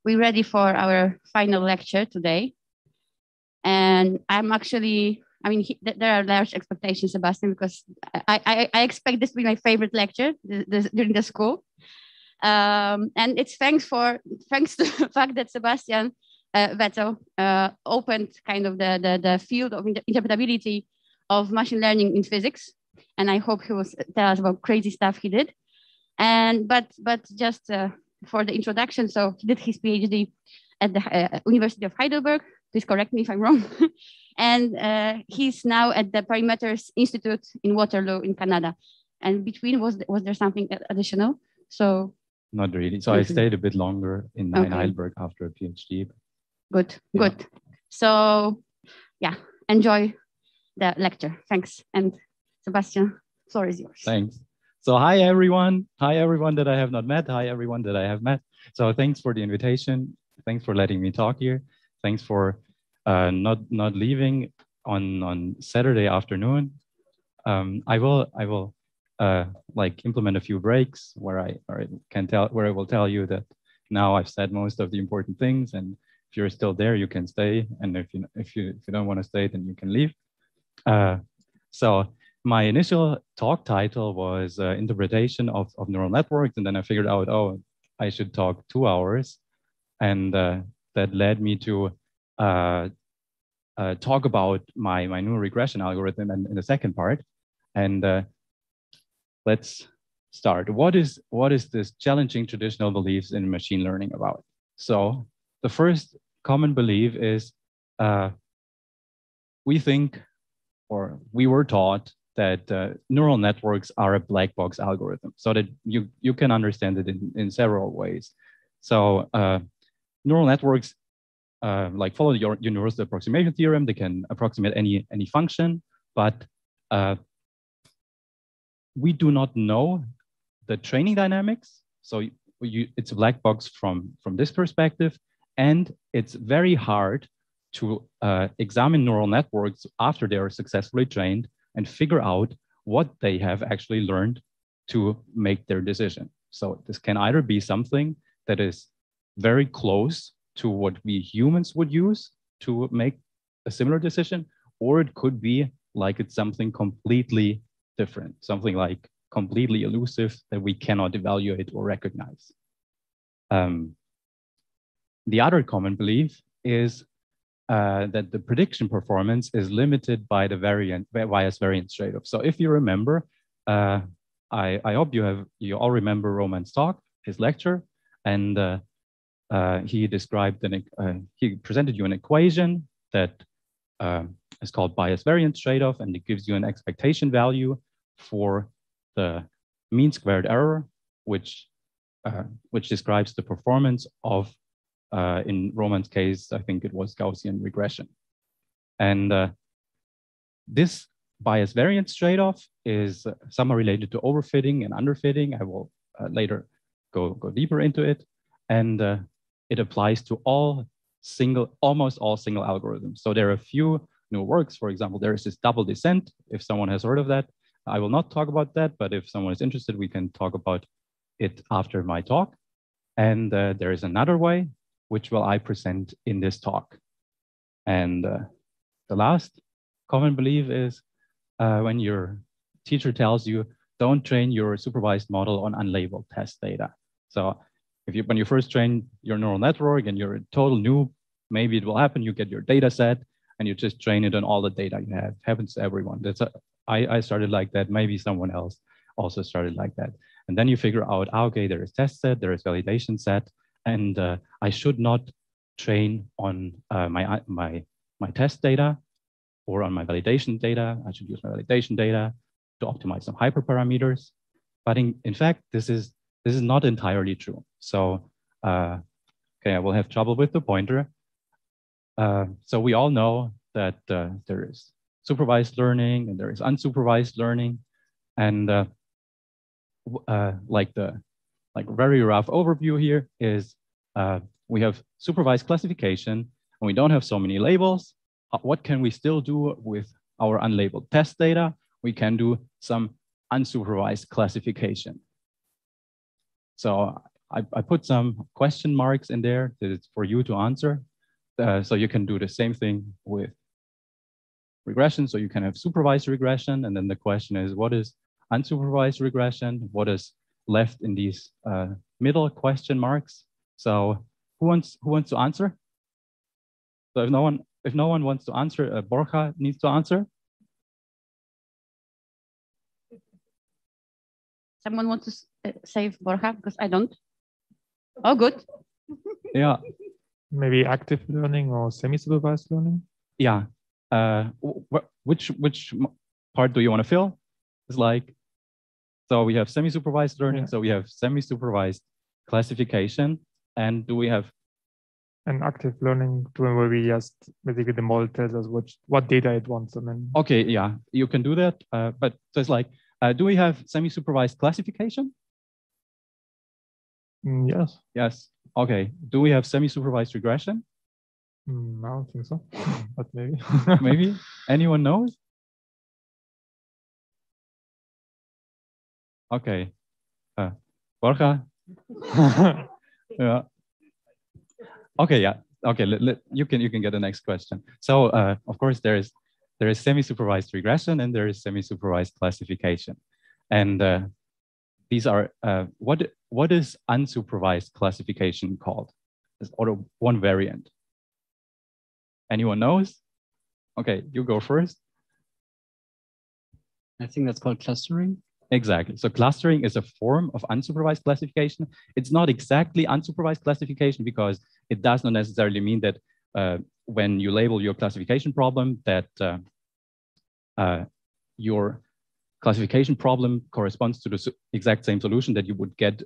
we're ready for our final lecture today. And I'm actually, I mean, there are large expectations, Sebastian, because I expect this to be my favorite lecture during the school. And it's thanks to the fact that Sebastian Wetzel opened kind of the field of interpretability of machine learning in physics. And I hope he will tell us about crazy stuff he did. And but just for the introduction, so he did his PhD at the University of Heidelberg. Please correct me if I'm wrong. And he's now at the Perimeters Institute in Waterloo in Canada. And between, was there something additional? So not really. So I stayed a bit longer in Heidelberg after a PhD. Good, good. So yeah, enjoy the lecture. Thanks. And Sebastian, floor is yours. Thanks. So hi everyone that I have not met. Hi everyone that I have met. So thanks for the invitation. Thanks for letting me talk here. Thanks for not leaving on Saturday afternoon. I will like implement a few breaks where I will tell you that now I've said most of the important things, and if you're still there, you can stay, and if you don't want to stay, then you can leave. So my initial talk title was interpretation of neural networks, and then I figured out, oh, I should talk 2 hours, and that led me to talk about my new regression algorithm in the second part. And let's start. What is this challenging traditional beliefs in machine learning about? So the first common belief is we think, or we were taught, that neural networks are a black box algorithm, so that you can understand it in several ways. So neural networks like follow your universal approximation theorem. They can approximate any function, but we do not know the training dynamics. So it's a black box from this perspective, and it's very hard to examine neural networks after they are successfully trained and figure out what they have actually learned to make their decision. So this can either be something that is very close to what we humans would use to make a similar decision, or it could be like it's something completely different, something like completely elusive that we cannot evaluate or recognize. The other common belief is that the prediction performance is limited by the bias variance trade-off. So if you remember, I hope you all remember Roman's talk, his lecture, and he described he presented you an equation that is called bias variance trade-off, and it gives you an expectation value for the mean squared error, which describes the performance of, in Roman's case, I think it was Gaussian regression. And this bias variance trade-off is somehow related to overfitting and underfitting. I will later go deeper into it. And it applies to almost all single algorithms. So there are a few new works. For example, there is this double descent. If someone has heard of that, I will not talk about that, but if someone is interested, we can talk about it after my talk. And there is another way, which will I present in this talk. And the last common belief is when your teacher tells you, don't train your supervised model on unlabeled test data. So when you first train your neural network and you're a total noob, maybe it will happen, you get your data set and you just train it on all the data you have. Happens to everyone. I started like that. Maybe someone else also started like that. And then you figure out, okay, there is test set, there is validation set, and I should not train on my test data or on my validation data. I should use my validation data to optimize some hyperparameters. But in fact, this is not entirely true. So, okay, I will have trouble with the pointer. So we all know that there is supervised learning and there is unsupervised learning, and like very rough overview here is we have supervised classification and we don't have so many labels. What can we still do with our unlabeled test data? We can do some unsupervised classification. So I put some question marks in there that it's for you to answer. So you can do the same thing with regression. So you can have supervised regression. And then the question is, what is unsupervised regression? What is left in these middle question marks? So who wants to answer? So if no one wants to answer, Borja needs to answer. Someone wants to save Borja because I don't. Oh, good. Yeah. Maybe active learning or semi-supervised learning? Yeah. Which part do you want to fill? It's like, so we have semi-supervised learning, so we have semi-supervised classification, and do we have an active learning tool where we just basically the model tells us what data it wants, and then okay, yeah, you can do that. But so it's like, do we have semi-supervised classification? Yes. Yes. Okay. Do we have semi-supervised regression? I don't think so, but maybe. Maybe. Anyone knows? Okay. Borja? Yeah. Okay. Yeah. Okay. You can get the next question. So of course there is semi-supervised regression and there is semi-supervised classification, and these are what is unsupervised classification called? It's one variant. Anyone knows? Okay, you go first. I think that's called clustering. Exactly. So clustering is a form of unsupervised classification. It's not exactly unsupervised classification because it does not necessarily mean that when you label your classification problem that your classification problem corresponds to the exact same solution that you would get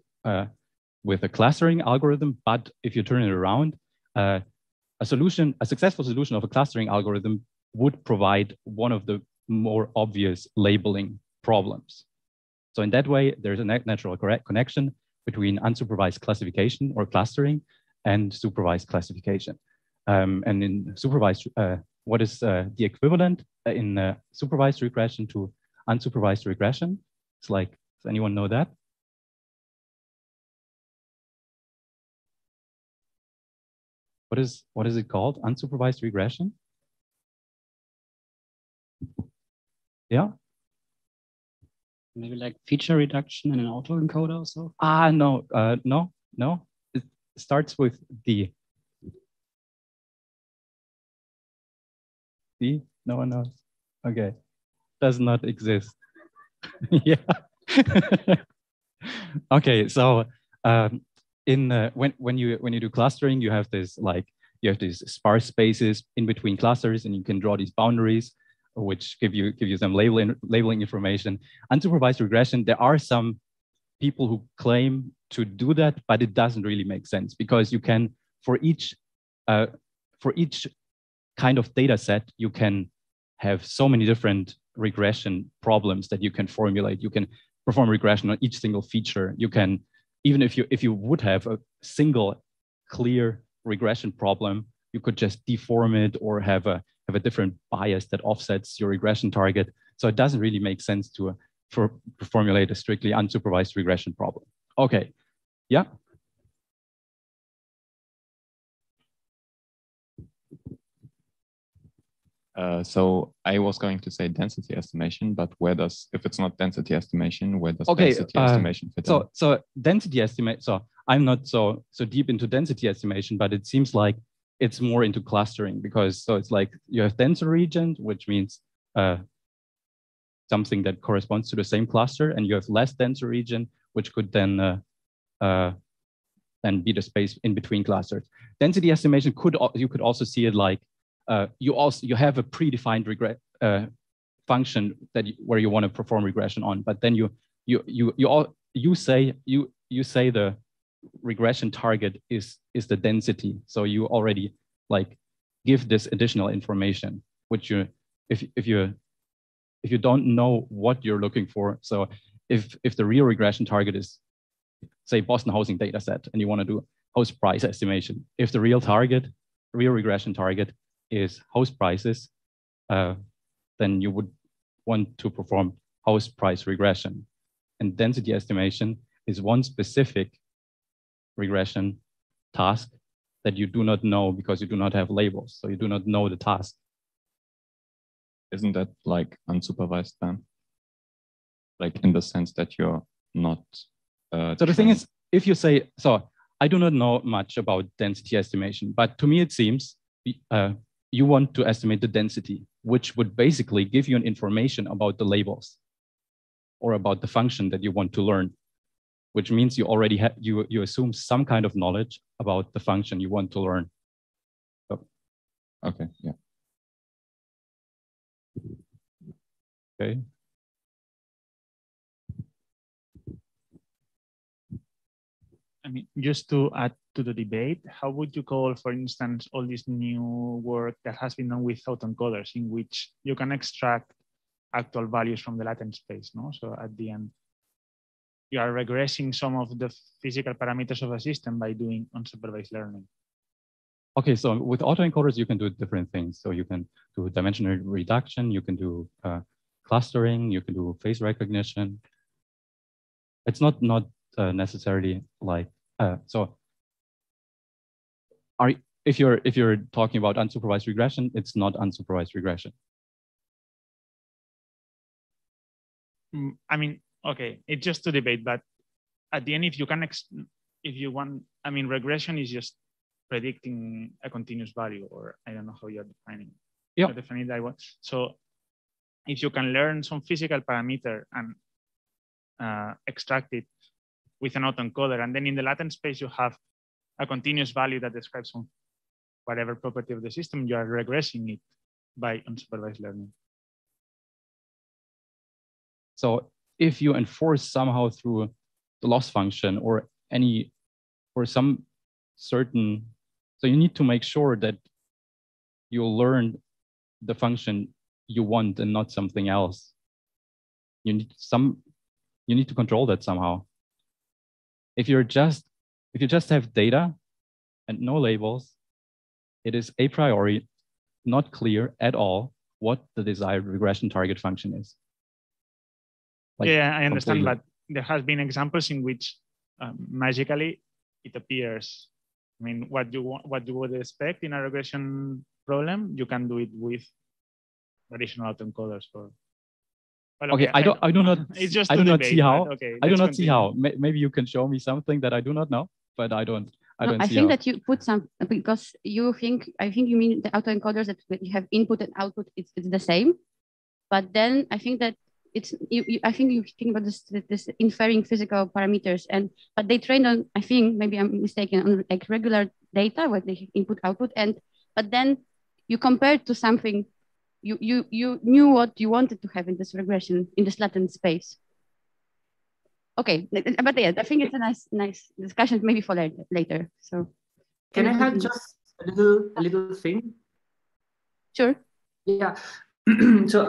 with a clustering algorithm. But if you turn it around, a successful solution of a clustering algorithm would provide one of the more obvious labeling problems. So in that way, there's a natural connection between unsupervised classification or clustering and supervised classification. And in supervised, what is the equivalent in supervised regression to unsupervised regression? It's like, does anyone know that? What is it called? Unsupervised regression? Yeah. Maybe like feature reduction in an autoencoder or so? No. It starts with D. D? No one knows. Okay. Does not exist. Yeah. Okay. So when you do clustering, you have this these sparse spaces in between clusters, and you can draw these boundaries, which give you some labeling information. Unsupervised regression, there are some people who claim to do that, but it doesn't really make sense because you can, for each kind of data set, you can have so many different regression problems that you can formulate. You can perform regression on each single feature. You can, even if you would have a single clear regression problem, you could just deform it or have a different bias that offsets your regression target. So it doesn't really make sense to formulate a strictly unsupervised regression problem. Okay, yeah. So I was going to say density estimation, but if it's not density estimation, where does density estimation fit in? So density estimate, so I'm not so deep into density estimation, but it seems like it's more into clustering because so it's like you have denser region, which means something that corresponds to the same cluster, and you have less denser region, which could then be the space in between clusters. Density estimation you could also see it like you have a predefined function where you want to perform regression on, but then you say the regression target is the density. So you already like give this additional information, which if you don't know what you're looking for. So if the real regression target is, say, Boston housing data set, and you want to do house price estimation, if the real regression target is house prices, then you would want to perform house price regression. And density estimation is one specific regression task that you do not know because you do not have labels. So you do not know the task. Isn't that like unsupervised then? Like in the sense that you're not. So the thing is, if you say, so I do not know much about density estimation, but to me it seems you want to estimate the density, which would basically give you an information about the labels or about the function that you want to learn, which means you already have, you assume some kind of knowledge about the function you want to learn. So. Okay, yeah. Okay. I mean, just to add to the debate, how would you call, for instance, all this new work that has been done with autoencoders in which you can extract actual values from the latent space, no? So at the end, you are regressing some of the physical parameters of a system by doing unsupervised learning. Okay, so with autoencoders, you can do different things. So you can do dimensional reduction, you can do clustering, you can do face recognition. It's not necessarily like so. If you're talking about unsupervised regression, it's not unsupervised regression. I mean, okay, it's just to debate, but at the end, if you want, I mean, regression is just predicting a continuous value, or I don't know how you're defining. Yeah. Defining that one. So if you can learn some physical parameter and extract it with an autoencoder, and then in the latent space you have a continuous value that describes some whatever property of the system, you are regressing it by unsupervised learning. So if you enforce somehow through the loss function or some certain, so you need to make sure that you'll learn the function you want and not something else. You need to control that somehow. If you just have data and no labels, it is a priori not clear at all what the desired regression target function is. Like, yeah, I understand, completely. but there has been examples in which magically it appears. I mean, what you would expect in a regression problem, you can do it with traditional autoencoders. Well, okay, I do not. It's just I do not debate, see how. Okay, I do not see how. Maybe you can show me something that I do not know, but I don't. I think that you put some, because I think you mean the autoencoders that you have input and output. It's the same, but then I think that I think you think about this inferring physical parameters, but they trained on, I think maybe I'm mistaken, on like regular data where they input output, but then you compare to something you knew what you wanted to have in this regression in this latent space. Okay, but yeah, I think it's a nice discussion maybe for later. So can I have just a little thing? Sure. Yeah. So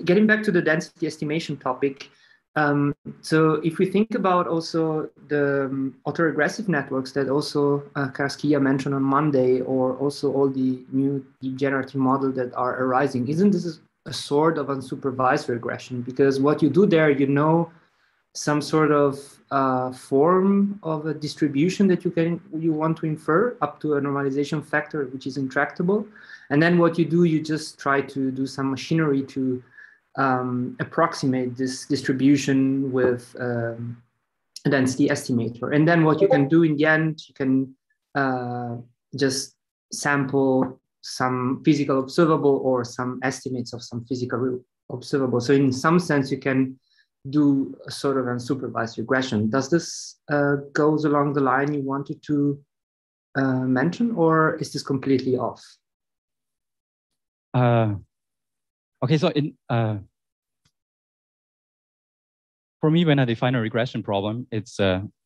getting back to the density estimation topic, so if we think about also the autoregressive networks that also Karaskia mentioned on Monday, or also all the new deep generative models that are arising, isn't this a sort of unsupervised regression? Because what you do there, you know, some sort of form of a distribution that you want to infer up to a normalization factor which is intractable, and then what you do, you just try to do some machinery to approximate this distribution with a density estimator. And then what you can do in the end, you can just sample some physical observable or some estimates of some physical observable. So in some sense, you can do a sort of unsupervised regression. Does this goes along the line you wanted to mention, or is this completely off? Okay, so for me, when I define a regression problem, it's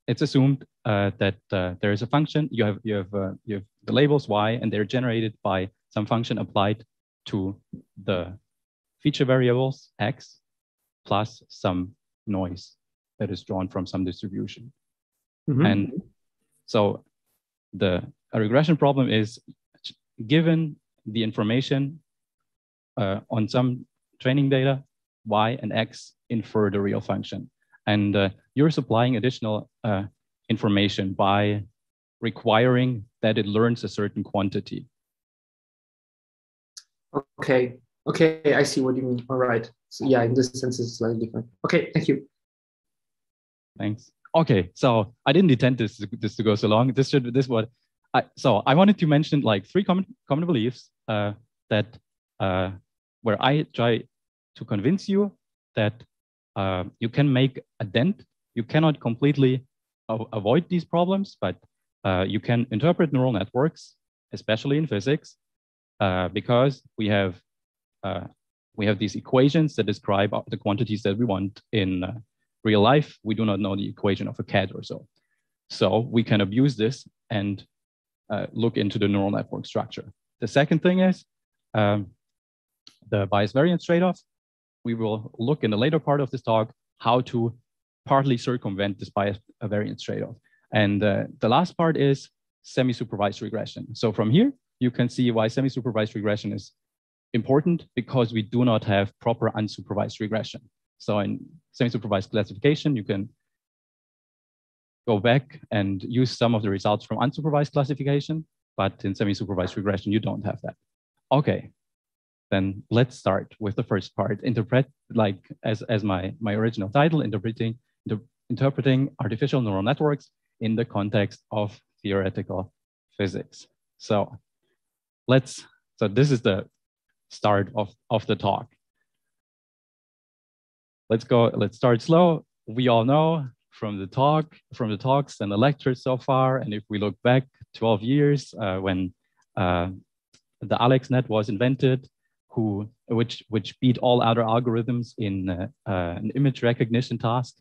assumed that there is a function. You have the labels y, and they're generated by some function applied to the feature variables x plus some noise that is drawn from some distribution. Mm-hmm. And so a regression problem is given the information on some training data, y and x infer the real function. And you're supplying additional information by requiring that it learns a certain quantity. Okay. Okay, I see what you mean. All right. So yeah, in this sense, it's slightly different. Okay, thank you. Thanks. Okay, so I didn't intend this to go so long. So I wanted to mention like 3 common beliefs that where I try to convince you that you can make a dent. You cannot completely avoid these problems, but you can interpret neural networks, especially in physics, because we have these equations that describe the quantities that we want in real life. We do not know the equation of a cat or so. So we can abuse this and look into the neural network structure. The second thing is the bias variance trade-off. We will look in the later part of this talk how to partly circumvent this bias variance trade-off. And the last part is semi-supervised regression. So from here, you can see why semi-supervised regression is important, because we do not have proper unsupervised regression. So in semi-supervised classification, you can go back and use some of the results from unsupervised classification, but in semi-supervised regression, you don't have that. Okay, then let's start with the first part. Interpret, like as my original title, interpreting artificial neural networks in the context of theoretical physics. So this is the start of the talk. Let's start slow. We all know from the talks and the lectures so far, and if we look back 12 years when the AlexNet was invented, which beat all other algorithms in an image recognition task,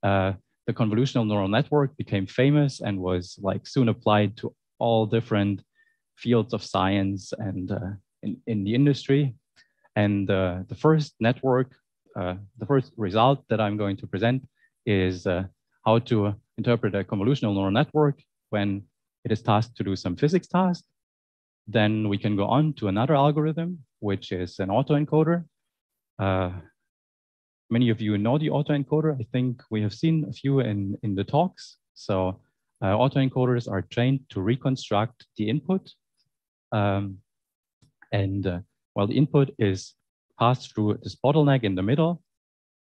the convolutional neural network became famous and was like soon applied to all different fields of science and in the industry. And the first result that I'm going to present is how to interpret a convolutional neural network when it is tasked to do some physics task. Then we can go on to another algorithm, which is an autoencoder. Many of you know the autoencoder. I think we have seen a few in the talks. So autoencoders are trained to reconstruct the input. While the input is passed through this bottleneck in the middle,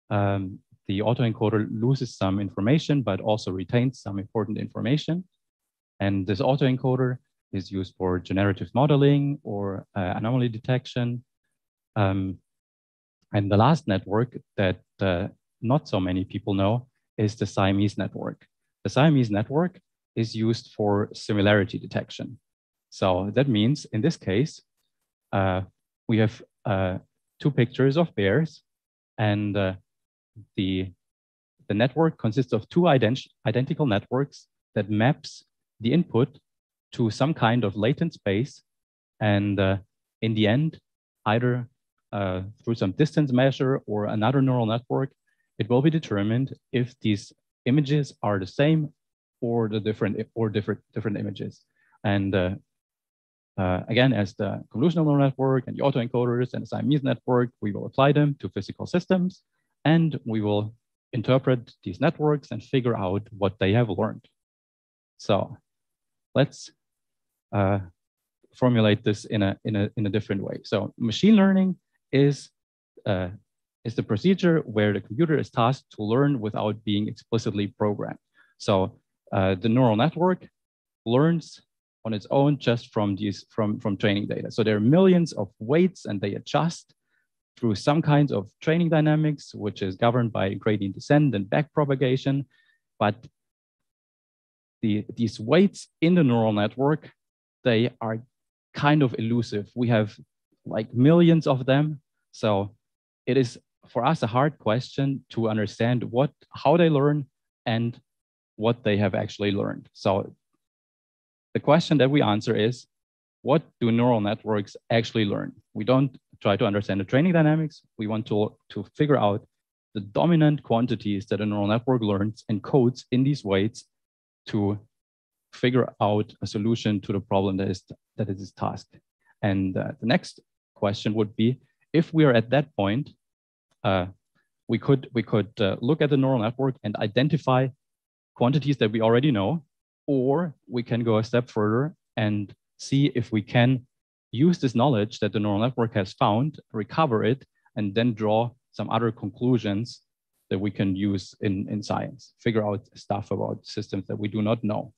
the autoencoder loses some information, but also retains some important information. And this autoencoder is used for generative modeling or anomaly detection. And the last network that not so many people know is the Siamese network. The Siamese network is used for similarity detection. So that means in this case, we have 2 pictures of bears, and the network consists of 2 identical networks that maps the input to some kind of latent space. And in the end, either through some distance measure or another neural network, it will be determined if these images are the same or different images. And again, as the convolutional neural network and the autoencoders and the Siamese network, we will apply them to physical systems, and we will interpret these networks and figure out what they have learned. So let's formulate this in a different way. So machine learning is the procedure where the computer is tasked to learn without being explicitly programmed. So the neural network learns on its own just from training data. So there are millions of weights, and they adjust through some kinds of training dynamics, which is governed by gradient descent and backpropagation. But these weights in the neural network, they are kind of elusive. We have like millions of them. So it is for us a hard question to understand how they learn and what they have actually learned. So the question that we answer is, what do neural networks actually learn? We don't try to understand the training dynamics. We want to figure out the dominant quantities that a neural network learns and codes in these weights to figure out a solution to the problem that it is tasked. And the next question would be, if we are at that point, we could look at the neural network and identify quantities that we already know or we can go a step further and see if we can use this knowledge that the neural network has found, recover it, and then draw some other conclusions that we can use in science, figure out stuff about systems that we do not know.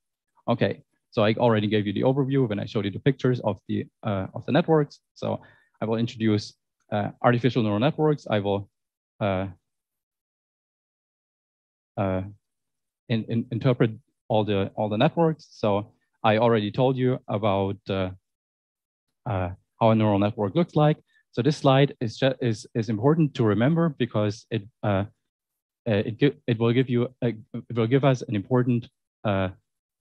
Okay, so I already gave you the overview when I showed you the pictures of the networks. So I will introduce artificial neural networks. I will interpret all the networks. So I already told you about how a neural network looks like. So this slide is important to remember because it will give us an important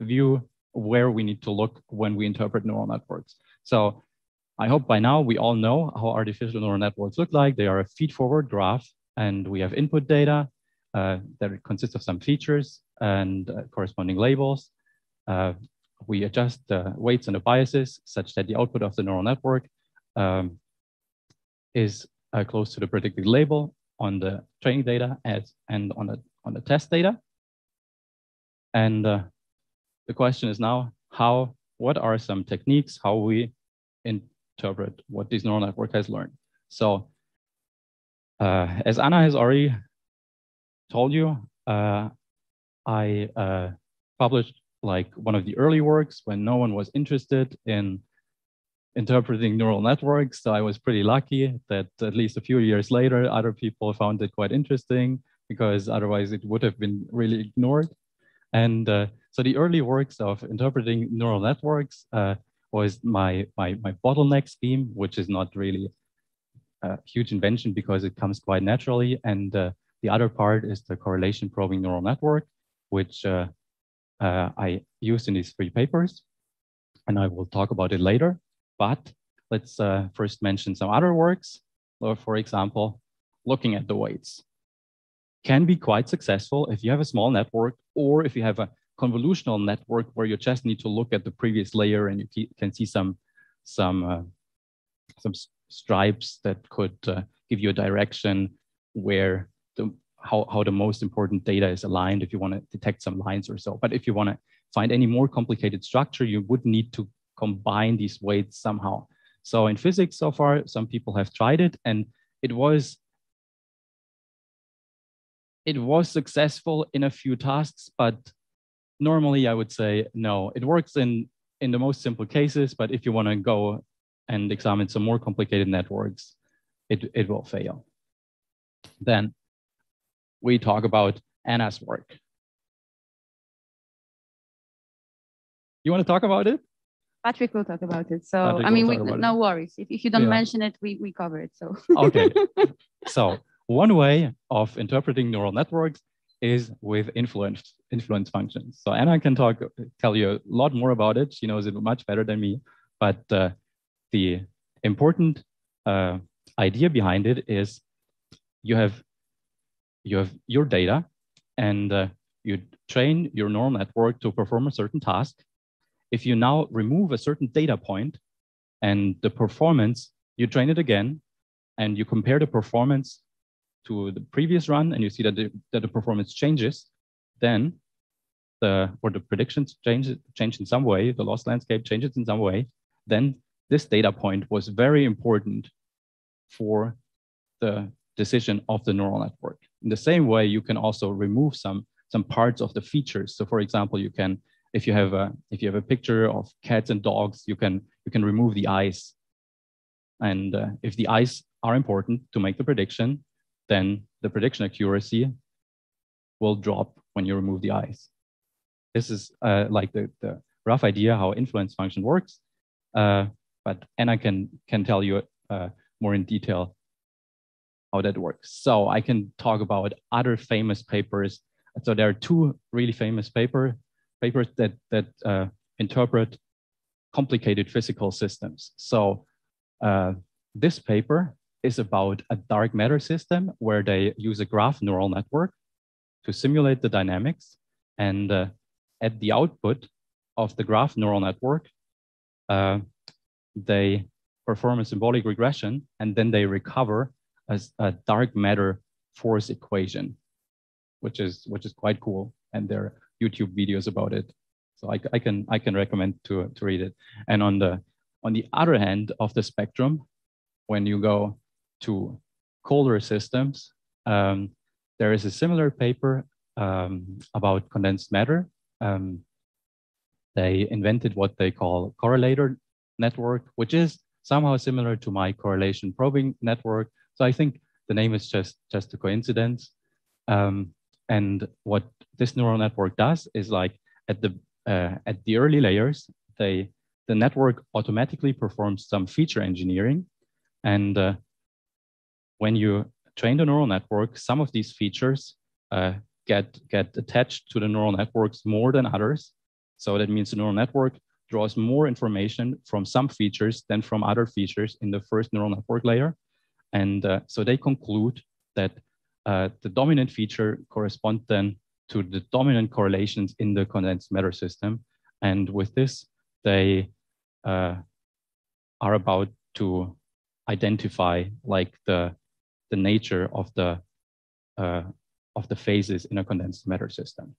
view where we need to look when we interpret neural networks. So I hope by now we all know how artificial neural networks look like. They are a feed-forward graph, and we have input data that consists of some features and corresponding labels. We adjust the weights and the biases such that the output of the neural network is close to the predicted label on the training data and on the test data. And the question is now, what are some techniques how we interpret what this neural network has learned? So as Anna has already told you, I published like one of the early works when no one was interested in interpreting neural networks. So I was pretty lucky that at least a few years later, other people found it quite interesting because otherwise it would have been really ignored. And so the early works of interpreting neural networks was my bottleneck scheme, which is not really a huge invention because it comes quite naturally. And the other part is the correlation probing neural network, which I used in these 3 papers, and I will talk about it later. But let's first mention some other works. For example, looking at the weights can be quite successful if you have a small network or if you have a convolutional network where you just need to look at the previous layer and you can see some stripes that could give you a direction where how the most important data is aligned if you want to detect some lines or so. But if you want to find any more complicated structure, you would need to combine these weights somehow. So in physics so far, some people have tried it and it was successful in a few tasks, but normally I would say no. It works in the most simple cases, but if you want to go and examine some more complicated networks, it will fail. Then we talk about Anna's work. You want to talk about it? Patrick will talk about it. So, I mean, no worries. If you don't mention it, we cover it. So, okay. So, one way of interpreting neural networks is with influence functions. So, Anna can tell you a lot more about it. She knows it much better than me. But the important idea behind it is you have your data and you train your neural network to perform a certain task. If you now remove a certain data point and the performance, you train it again and you compare the performance to the previous run and you see that the performance changes, then the predictions change in some way, the loss landscape changes in some way, then this data point was very important for the decision of the neural network. In the same way, you can also remove some parts of the features. So for example, you can, if you have a picture of cats and dogs, you can remove the eyes. And if the eyes are important to make the prediction, then the prediction accuracy will drop when you remove the eyes. This is like the rough idea how influence function works. But Anna can tell you more in detail how that works. So I can talk about other famous papers. So there are 2 really famous papers that interpret complicated physical systems. So this paper is about a dark matter system where they use a graph neural network to simulate the dynamics. And at the output of the graph neural network, they perform a symbolic regression, and then they recover a dark matter force equation, which is quite cool. And there are YouTube videos about it. So I can recommend to read it. And on the other hand of the spectrum, when you go to colder systems, there is a similar paper about condensed matter. They invented what they call correlator network, which is somehow similar to my correlation probing network. So I think the name is just a coincidence. And what this neural network does is, like, at the early layers, the network automatically performs some feature engineering. And when you train the neural network, some of these features get attached to the neural networks more than others. So that means the neural network draws more information from some features than from other features in the first neural network layer. And so they conclude that the dominant feature corresponds then to the dominant correlations in the condensed matter system. And with this, they are about to identify, like, the nature of the phases in a condensed matter system.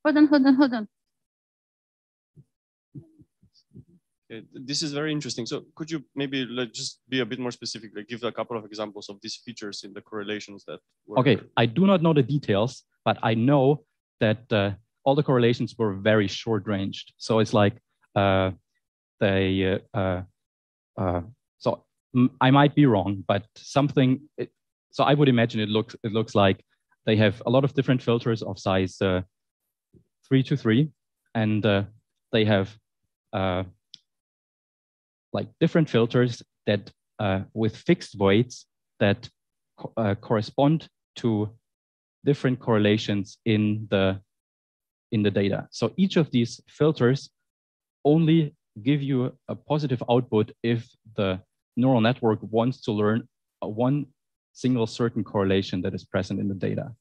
Hold on. Okay, this is very interesting. So could you maybe just be a bit more specific, like give a couple of examples of these features in the correlations that were... Okay, I do not know the details, but I know that all the correlations were very short ranged. So it's like so I might be wrong, but something, so I would imagine it looks like they have a lot of different filters of size 3 to 3, and they have like different filters that with fixed weights that correspond to different correlations in the data. So each of these filters only give you a positive output if the neural network wants to learn one single certain correlation that is present in the data.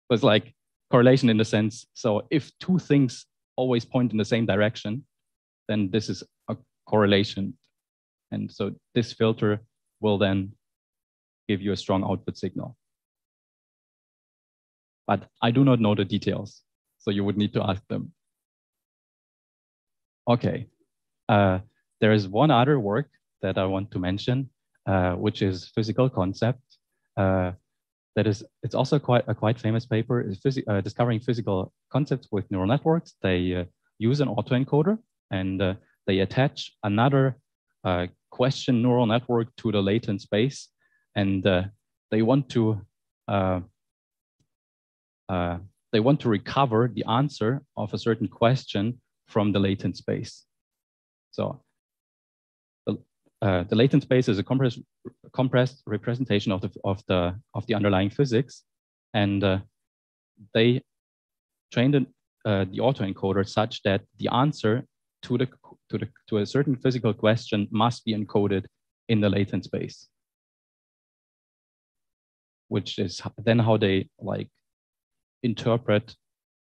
So it's like correlation in the sense, so if two things always point in the same direction, then this is a correlation. And so this filter will then give you a strong output signal. But I do not know the details, so you would need to ask them. Okay, there is one other work that I want to mention, which is Physical Concept. It's also a quite famous paper, is discovering physical concepts with neural networks. They use an autoencoder, and they attach another question neural network to the latent space, and they want to recover the answer of a certain question from the latent space. So the latent space is a compressed representation of the underlying physics, and they trained the autoencoder such that the answer to a certain physical question must be encoded in the latent space, which is then how they like interpret,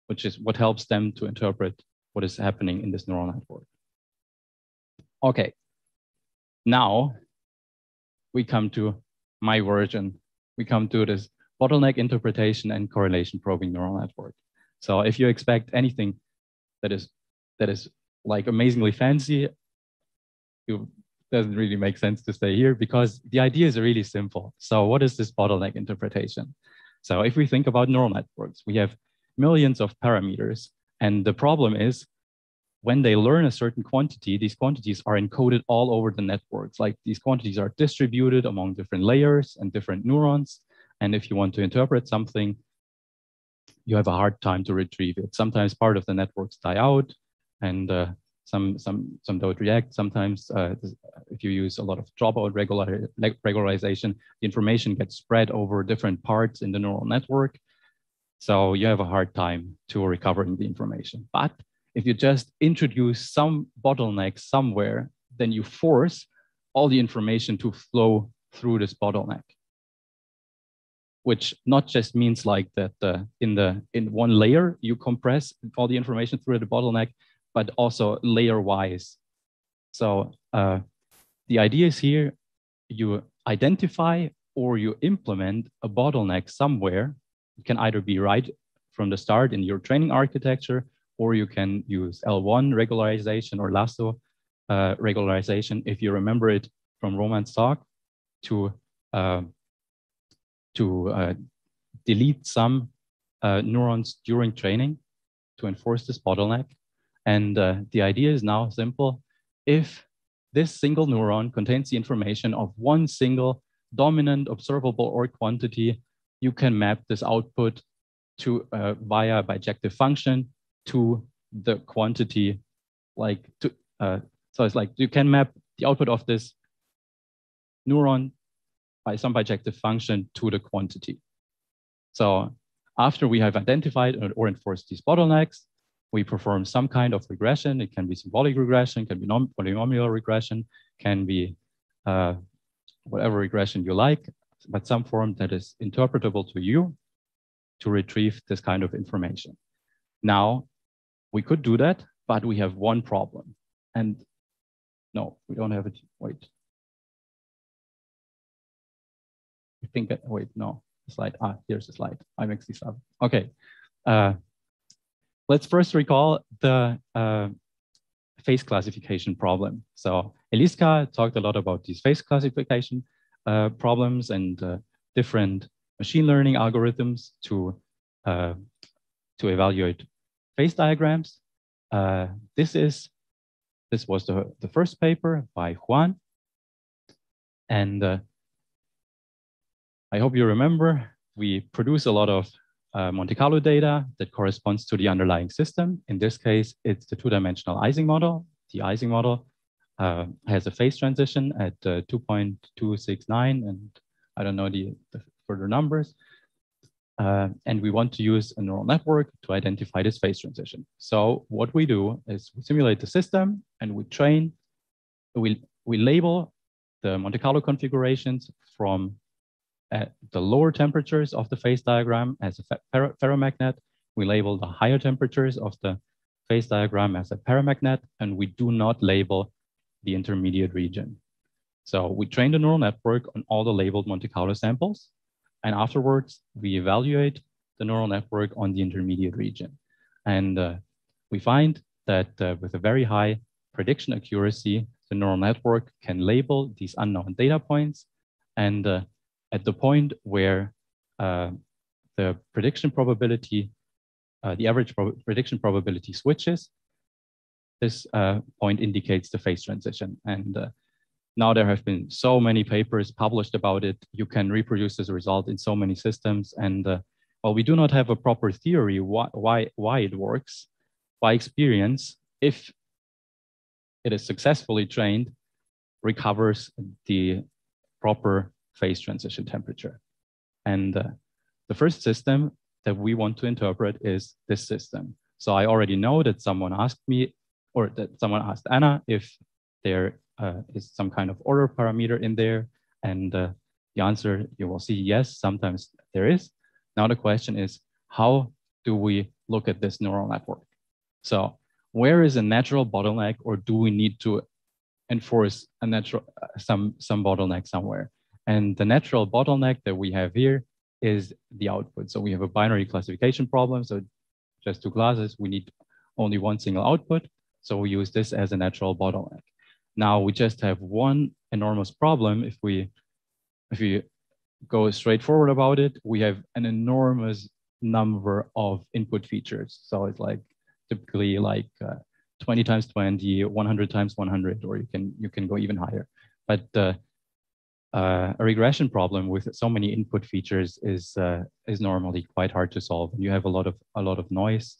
which is what helps them to interpret what is happening in this neural network. Okay, now we come to my version. We come to this bottleneck interpretation and correlation probing neural network. So if you expect anything that is like amazingly fancy, it doesn't really make sense to stay here, because the idea is really simple. So what is this bottleneck interpretation? So if we think about neural networks, we have millions of parameters, and the problem is when they learn a certain quantity, these quantities are encoded all over the networks. Like, these quantities are distributed among different layers and different neurons. And if you want to interpret something, you have a hard time to retrieve it. Sometimes part of the networks die out, and some don't react. Sometimes if you use a lot of dropout regularization, the information gets spread over different parts in the neural network. So you have a hard time to recovering the information. But if you just introduce some bottleneck somewhere, then you force all the information to flow through this bottleneck, which not just means like that in one layer you compress all the information through the bottleneck, but also layer-wise. So the idea is here, you identify or you implement a bottleneck somewhere. It can either be right from the start in your training architecture, or you can use L1 regularization or lasso regularization, if you remember it from Roman's talk, to delete some neurons during training to enforce this bottleneck. And the idea is now simple. If this single neuron contains the information of one single dominant observable OR quantity, you can map this output to via bijective function to the quantity, like to so it's like you can map the output of this neuron by some bijective function to the quantity. So after we have identified or enforced these bottlenecks, we perform some kind of regression. It can be symbolic regression, can be polynomial regression, can be whatever regression you like, but some form that is interpretable to you to retrieve this kind of information. Now, we could do that, but we have one problem. And no, we don't have it. Wait. I think, wait, no, the slide. Here's the slide. I mixed these up. Okay. Let's first recall the phase classification problem. So Eliska talked a lot about these phase classification problems and different machine learning algorithms to evaluate phase diagrams. This was the first paper by Juan. And I hope you remember, we produce a lot of Monte Carlo data that corresponds to the underlying system. In this case, it's the two-dimensional Ising model. The Ising model has a phase transition at 2.269, and I don't know the further numbers. And we want to use a neural network to identify this phase transition. So what we do is we simulate the system and we train, we label the Monte Carlo configurations from the lower temperatures of the phase diagram as a ferromagnet. We label the higher temperatures of the phase diagram as a paramagnet, and we do not label the intermediate region. So we train the neural network on all the labeled Monte Carlo samples, and afterwards we evaluate the neural network on the intermediate region. And we find that with a very high prediction accuracy, the neural network can label these unknown data points. And at the point where the prediction probability, the average prediction probability switches, this point indicates the phase transition. And now there have been so many papers published about it. You can reproduce this result in so many systems. And while we do not have a proper theory why it works, by experience, if it is successfully trained, recovers the proper phase transition temperature. And the first system that we want to interpret is this system. So I already know that someone asked me, or that someone asked Anna if there is some kind of order parameter in there. And the answer, you will see yes, sometimes there is. Now the question is, how do we look at this neural network? So where is a natural bottleneck, or do we need to enforce a natural some bottleneck somewhere? And the natural bottleneck that we have here is the output. So we have a binary classification problem. So just two classes, we need only one single output. So we use this as a natural bottleneck. Now we just have one enormous problem. If we go straightforward about it, we have an enormous number of input features. So it's like typically like 20 times 20, 100 times 100, or you can go even higher. But a regression problem with so many input features is normally quite hard to solve. You have a lot of noise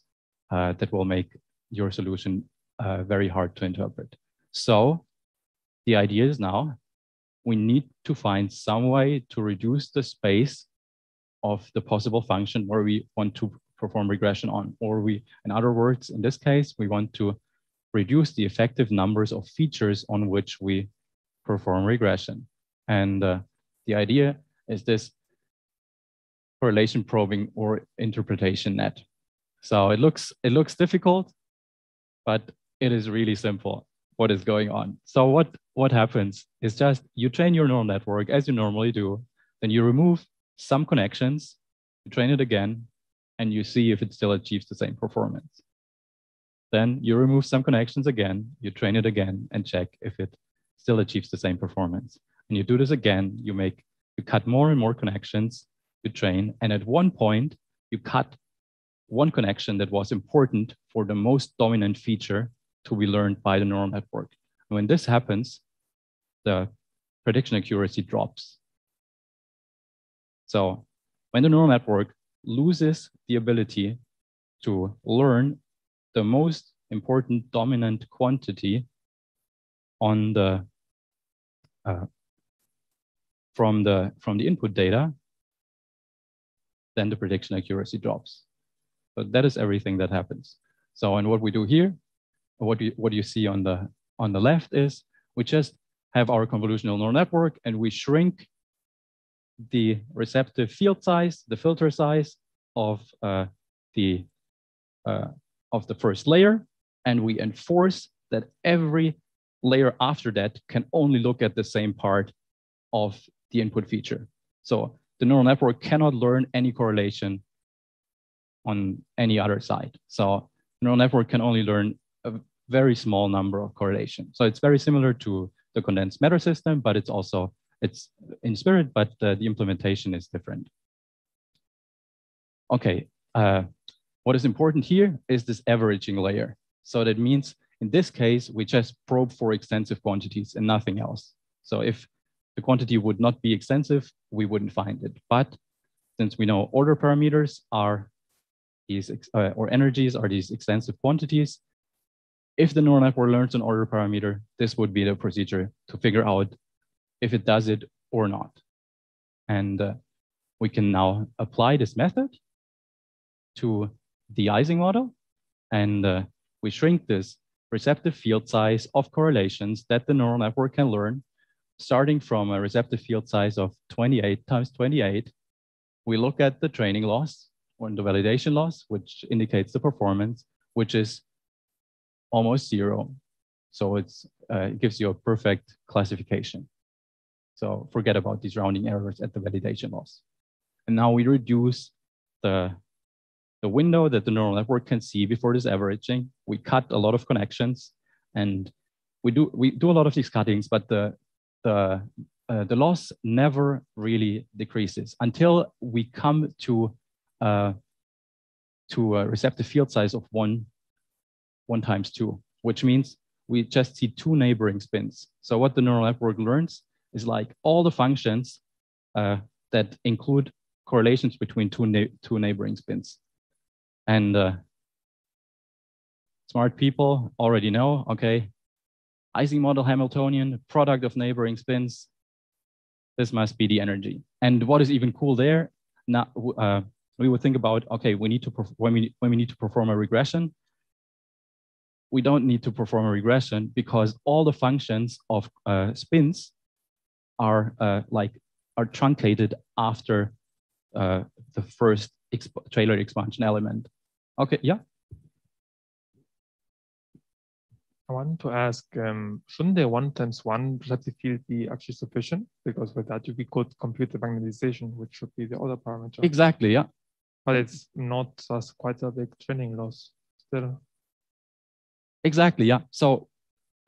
that will make your solution very hard to interpret. So the idea is now we need to find some way to reduce the space of the possible function where we want to perform regression on, or in other words, in this case, we want to reduce the effective numbers of features on which we perform regression. And the idea is this correlation probing or interpretation net. So it looks difficult, but it is really simple what is going on. So what happens is just you train your neural network as you normally do Then you remove some connections, you train it again, and you see if it still achieves the same performance. Then you remove some connections again, you train it again, and check if it still achieves the same performance. And you do this again, you cut more and more connections, you train, and at one point, you cut one connection that was important for the most dominant feature to be learned by the neural network. And when this happens, the prediction accuracy drops. So when the neural network loses the ability to learn the most important dominant quantity on the from the input data, then the prediction accuracy drops. But that is everything that happens. So, and what we do here, what you see on the left is we just have our convolutional neural network and we shrink the receptive field size, the filter size of the first layer, and we enforce that every layer after that can only look at the same part of the input feature. So the neural network cannot learn any correlation on any other side. So the neural network can only learn a very small number of correlations. So it's very similar to the condensed matter system, but it's in spirit, but the implementation is different. Okay, what is important here is this averaging layer. So that means in this case, we just probe for extensive quantities and nothing else. So if the quantity would not be extensive, we wouldn't find it. But since we know order parameters are these, or energies are these extensive quantities, if the neural network learns an order parameter, this would be the procedure to figure out if it does it or not. And we can now apply this method to the Ising model. And we shrink this receptive field size of correlations that the neural network can learn, starting from a receptive field size of 28 times 28. We look at the training loss or the validation loss, which indicates the performance, which is almost 0. So it gives you a perfect classification. So forget about these rounding errors at the validation loss. And now we reduce the window that the neural network can see before this averaging. We cut a lot of connections, and we do a lot of these cuttings, but the loss never really decreases until we come to a receptive field size of 1 times 2, which means we just see 2 neighboring spins. So what the neural network learns is like all the functions that include correlations between two neighboring spins. And smart people already know, okay, Ising model Hamiltonian, product of neighboring spins, this must be the energy. And what is even cool there, now, we would think about, okay, we need to when we need to perform a regression, we don't need to perform a regression because all the functions of spins are truncated after the first trailer expansion element. Okay, yeah. I want to ask, shouldn't the 1 times 1 receptive field be actually sufficient? Because with that, we could compute the magnetization, which should be the other parameter. Exactly, yeah. But it's not quite a big training loss still. Exactly, yeah. So,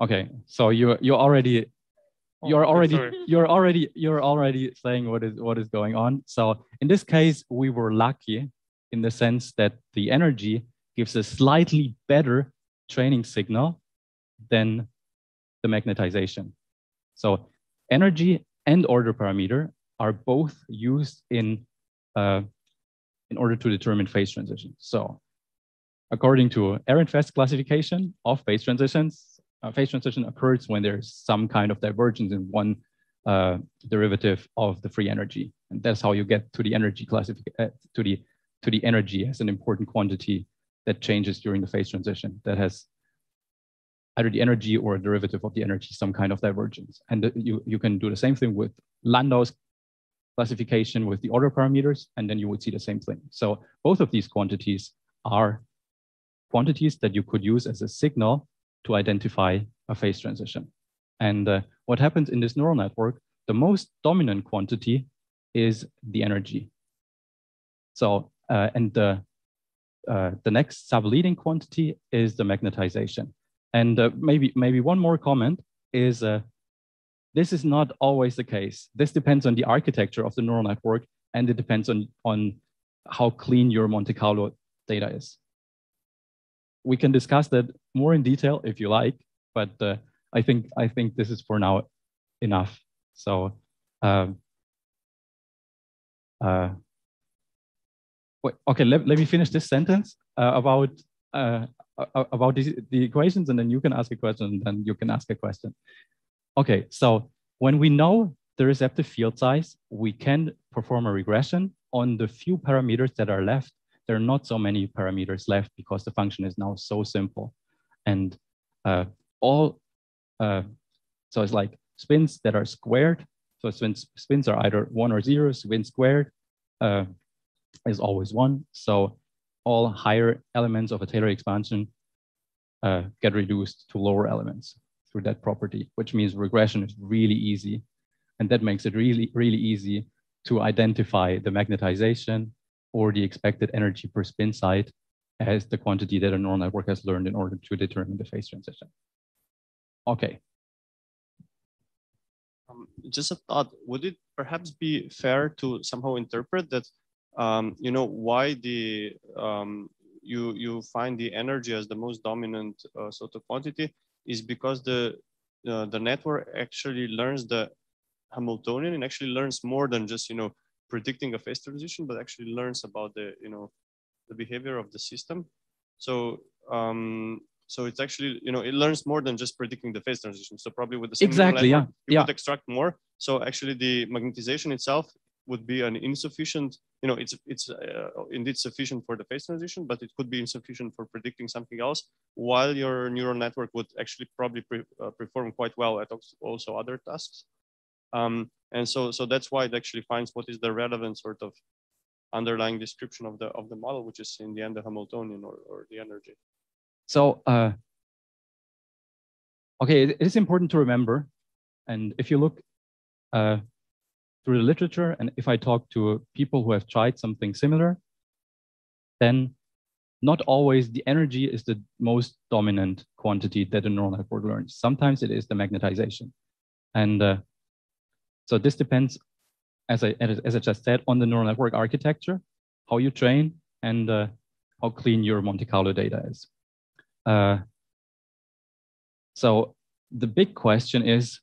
okay, so you're already saying what is going on. So in this case, we were lucky in the sense that the energy gives a slightly better training signal than the magnetization. So energy and order parameter are both used in order to determine phase transitions. So according to Ehrenfest classification of phase transitions, phase transition occurs when there's some kind of divergence in one derivative of the free energy, and that's how you get to the energy to the energy as an important quantity that changes during the phase transition that has either the energy or a derivative of the energy, some kind of divergence. And you can do the same thing with Landau's classification with the order parameters, and then you would see the same thing. So both of these quantities are quantities that you could use as a signal to identify a phase transition. And what happens in this neural network, the most dominant quantity is the energy. So, and the next sub-leading quantity is the magnetization. And maybe one more comment is this is not always the case. This depends on the architecture of the neural network, and it depends on how clean your Monte Carlo data is. We can discuss that more in detail if you like, but I think this is for now enough. So wait, okay, let me finish this sentence about the equations, and then you can ask a question, and then you can ask a question. Okay, so when we know the receptive field size, we can perform a regression on the few parameters that are left. There are not so many parameters left because the function is now so simple. And so it's like spins that are squared. So spins are either 1 or 0, spin squared is always 1. So all higher elements of a Taylor expansion get reduced to lower elements through that property, which means regression is really easy. And that makes it really, really easy to identify the magnetization or the expected energy per spin site as the quantity that a neural network has learned in order to determine the phase transition. Okay. Just a thought, would it perhaps be fair to somehow interpret that, you know, why the you find the energy as the most dominant sort of quantity is because the network actually learns the Hamiltonian and actually learns more than just, you know, predicting a phase transition, but actually learns about the, you know, the behavior of the system. So so it's actually, you know, it learns more than just predicting the phase transition. So probably with the same exactly, network, yeah, you could extract more. So actually the magnetization itself would be an insufficient, you know, it's indeed sufficient for the phase transition, but it could be insufficient for predicting something else, while your neural network would actually probably perform quite well at also other tasks. And so that's why it actually finds what is the relevant sort of underlying description of the model, which is in the end the Hamiltonian or the energy. So okay, it is important to remember, and if you look through the literature, and if I talk to people who have tried something similar, then not always the energy is the most dominant quantity that a neural network learns. Sometimes it is the magnetization. And so this depends, as I just said, on the neural network architecture, how you train, and how clean your Monte Carlo data is. So the big question is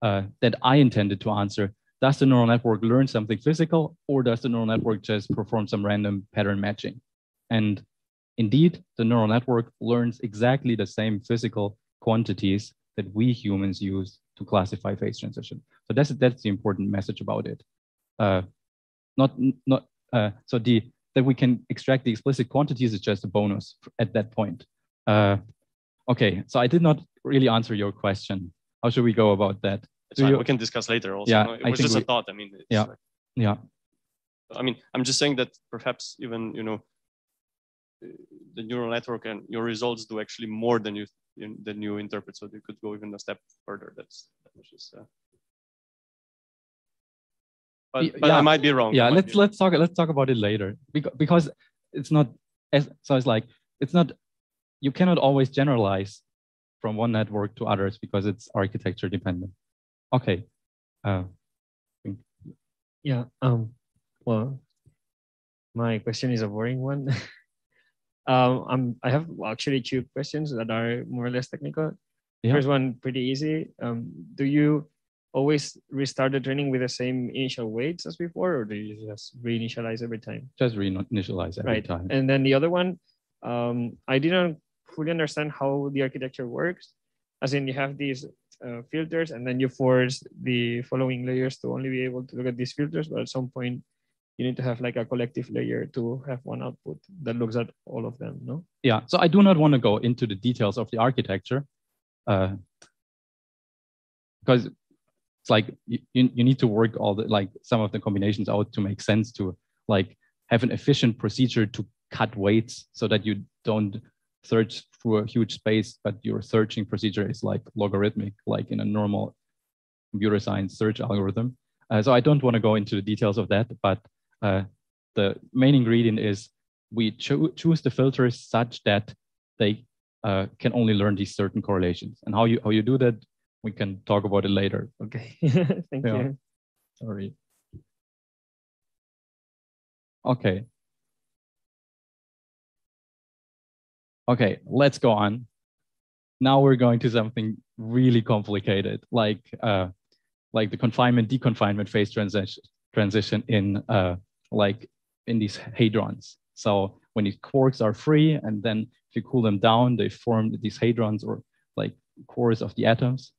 that I intended to answer: does the neural network learn something physical, or does the neural network just perform some random pattern matching? And indeed, the neural network learns exactly the same physical quantities that we humans use to classify phase transition. So that's the important message about it. That we can extract the explicit quantities is just a bonus at that point. Okay, so I did not really answer your question. How should we go about that? We can discuss later also. Yeah, no? It was just a thought. I mean, it's yeah, like, yeah. I mean, I'm just saying that perhaps even, you know, the neural network and your results do actually more than you interpret. So you could go even a step further. That was just. But yeah, I might be wrong. Yeah, let's talk about it later, because it's not so it's like it's not, you cannot always generalize from one network to others because it's architecture dependent. Okay. Yeah. Well, my question is a boring one. I have actually 2 questions that are more or less technical. Yeah. First one, pretty easy. Do you always restart the training with the same initial weights as before, or do you just reinitialize every time? Just reinitialize every time. And then the other one, I didn't fully understand how the architecture works. As in, you have these filters, and then you force the following layers to only be able to look at these filters, but at some point, you need to have like a collective layer to have one output that looks at all of them, no? Yeah, so I do not want to go into the details of the architecture because it's like you need to work all the, like some of the combinations out to make sense, to like have an efficient procedure to cut weights so that you don't search through a huge space, but your searching procedure is like logarithmic, like in a normal computer science search algorithm. So I don't want to go into the details of that, but the main ingredient is we choose the filters such that they can only learn these certain correlations. And how you do that, we can talk about it later. Okay, thank Yeah. you. Sorry. Okay. Okay, let's go on. Now we're going to something really complicated, like the confinement deconfinement phase transition in like in these hadrons. So when these quarks are free, and then if you cool them down, they form these hadrons, or like cores of the atoms.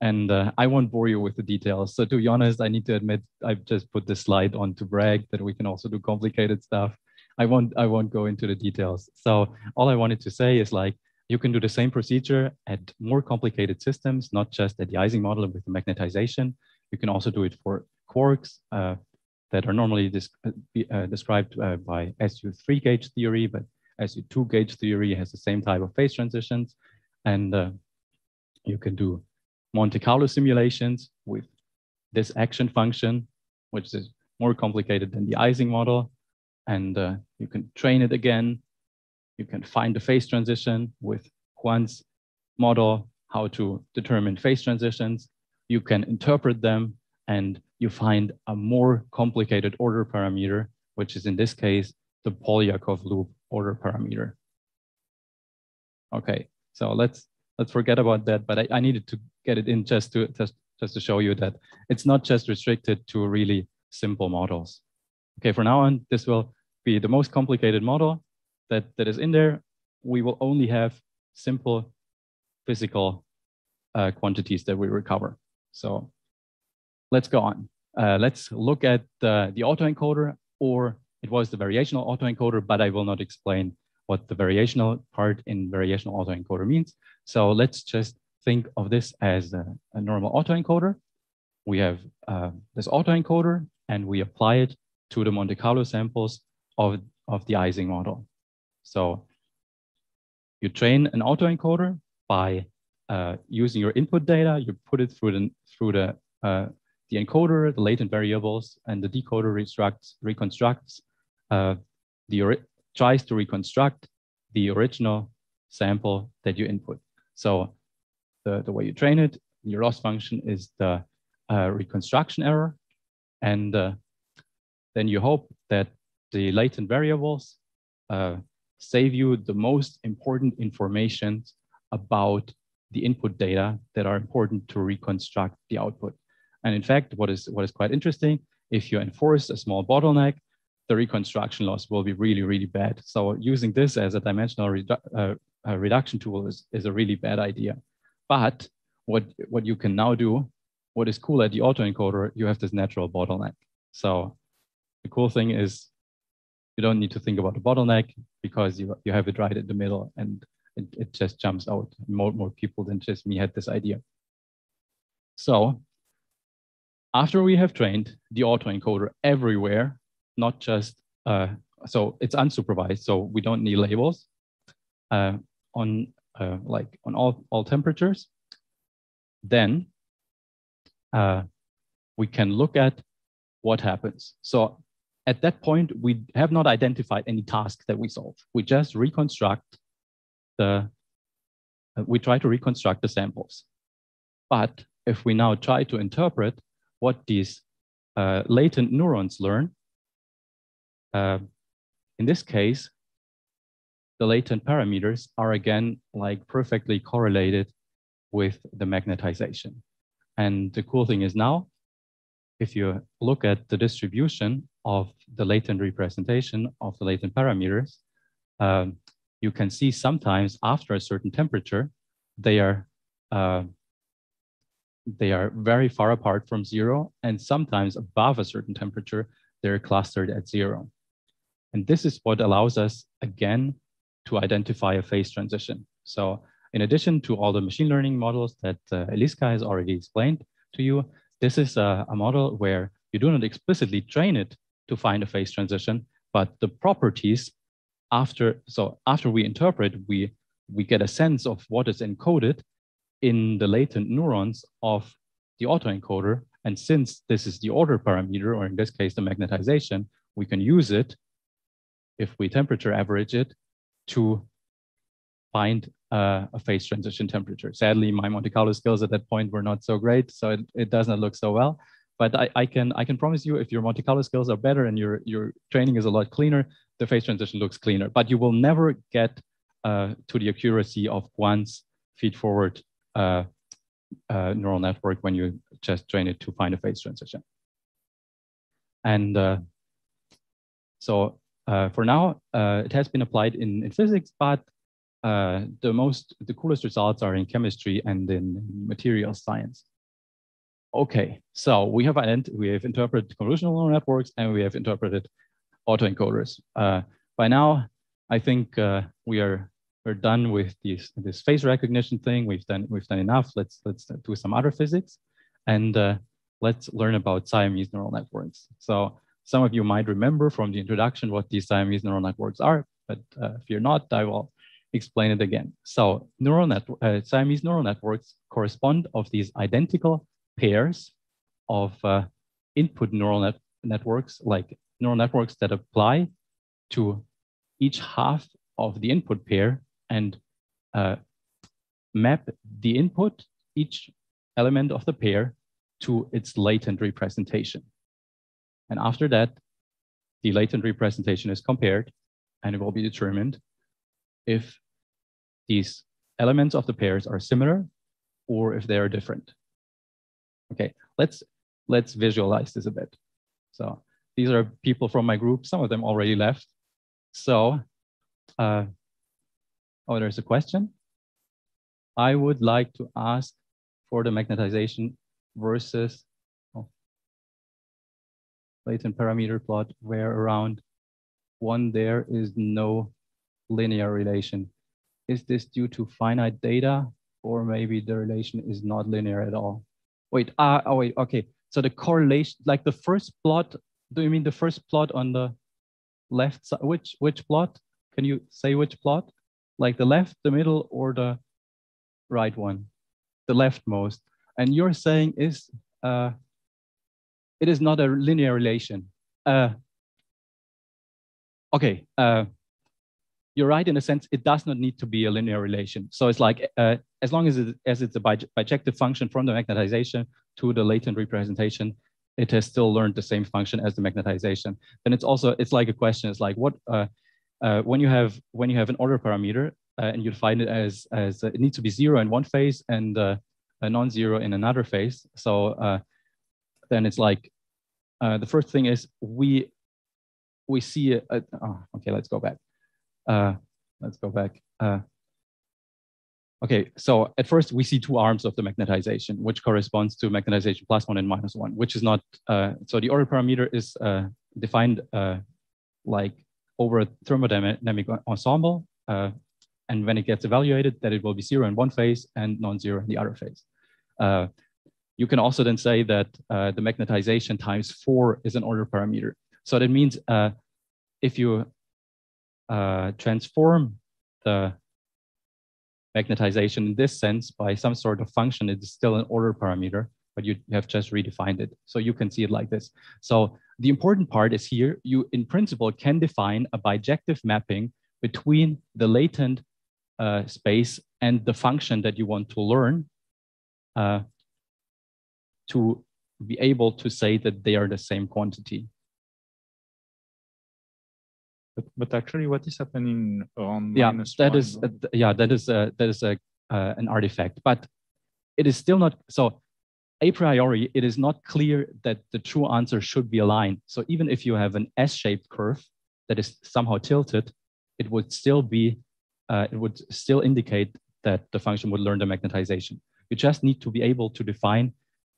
And I won't bore you with the details. So to be honest, I need to admit, I've just put this slide on to brag that we can also do complicated stuff. I won't go into the details. So all I wanted to say is, like, you can do the same procedure at more complicated systems, not just at the Ising model with the magnetization. You can also do it for quarks that are normally described by SU3 gauge theory, but SU2 gauge theory has the same type of phase transitions. And you can do Monte Carlo simulations with this action function, which is more complicated than the Ising model. And you can train it again. You can find the phase transition with Juan's model, how to determine phase transitions. You can interpret them, and you find a more complicated order parameter, which is in this case, the Polyakov loop order parameter. Okay, so let's forget about that, but I needed to get it in just to show you that it's not just restricted to really simple models. Okay, from now on, this will be the most complicated model that is in there. We will only have simple physical quantities that we recover. So let's go on. Let's look at the autoencoder, or it was the variational autoencoder, but I will not explain what the variational part in variational autoencoder means. So let's just think of this as a normal autoencoder. We have this autoencoder, and we apply it to the Monte Carlo samples of the Ising model. So you train an autoencoder by using your input data. You put it through the encoder, the latent variables, and the decoder reconstructs tries to reconstruct the original sample that you input. So the way you train it, your loss function is the reconstruction error, and then you hope that the latent variables save you the most important information about the input data that are important to reconstruct the output. And in fact, what is quite interesting, if you enforce a small bottleneck, the reconstruction loss will be really, really bad. So using this as a dimensional reduction tool is a really bad idea. But what you can now do, what is cool at the autoencoder, you have this natural bottleneck. So the cool thing is you don't need to think about the bottleneck because you have it right in the middle, and it just jumps out. More people than just me had this idea. So after we have trained the autoencoder everywhere, not just, so it's unsupervised, so we don't need labels on all temperatures, then we can look at what happens. So at that point, we have not identified any task that we solve. We just reconstruct we try to reconstruct the samples. But if we now try to interpret what these latent neurons learn, in this case, the latent parameters are again like perfectly correlated with the magnetization. And the cool thing is now, if you look at the distribution of the latent representation of the latent parameters, you can see sometimes after a certain temperature, they are very far apart from zero, and sometimes above a certain temperature, they're clustered at zero. And this is what allows us, again, to identify a phase transition. So in addition to all the machine learning models that Eliska has already explained to you, this is a model where you do not explicitly train it to find a phase transition, but the properties after we interpret, we get a sense of what is encoded in the latent neurons of the autoencoder, And since this is the order parameter, or in this case, the magnetization, we can use it, if we temperature average it, to find a phase transition temperature. Sadly, my Monte Carlo skills at that point were not so great, so it does not look so well. But I can promise you, if your Monte Carlo skills are better and your training is a lot cleaner, the phase transition looks cleaner. But you will never get to the accuracy of one's feed-forward neural network when you just train it to find a phase transition. And so for now, it has been applied in physics, but the coolest results are in chemistry and in materials science. Okay, so we have interpreted convolutional neural networks and we have interpreted autoencoders. By now, I think we're done with this face recognition thing. We've done enough. Let's do some other physics, and let's learn about Siamese neural networks. So some of you might remember from the introduction what these Siamese neural networks are, but if you're not, I will explain it again. So Siamese neural networks correspond of these identical pairs of input neural networks, like neural networks that apply to each half of the input pair and map the input, each element of the pair, to its latent representation. And after that, the latent representation is compared, and it will be determined if these elements of the pairs are similar or if they are different. Okay, let's visualize this a bit. So these are people from my group. Some of them already left. So, oh, there's a question. I would like to ask for the magnetization versus latent parameter plot where around 1 there is no linear relation. Is this due to finite data, or maybe the relation is not linear at all? Wait, oh wait, okay. So the correlation, like the first plot, do you mean the first plot on the left side? Which plot? Can you say which plot? Like the left, the middle, or the right one? The leftmost. And you're saying it is not a linear relation. Okay, you're right in a sense, it does not need to be a linear relation. So it's like, as long as it's a bijective function from the magnetization to the latent representation, it has still learned the same function as the magnetization. Then it's like a question, it's like what, when you have an order parameter and you define it as it needs to be 0 in one phase and a non-zero in another phase. So then it's like, the first thing is we see, okay, let's go back. Okay, so at first we see 2 arms of the magnetization, which corresponds to magnetization +1 and -1, which is not, so the order parameter is defined like over a thermodynamic ensemble. And when it gets evaluated, that it will be 0 in one phase and non-zero in the other phase. You can also then say that the magnetization times 4 is an order parameter. So that means if you transform the magnetization in this sense by some sort of function, it is still an order parameter, but you have just redefined it. So you can see it like this. So the important part is here, you in principle can define a bijective mapping between the latent space and the function that you want to learn to be able to say that they are the same quantity. But actually, what is happening on that is an artifact, but it is still not so. A priori, it is not clear that the true answer should be aligned. So even if you have an S-shaped curve that is somehow tilted, it would still be, it would still indicate that the function would learn the magnetization. You just need to be able to define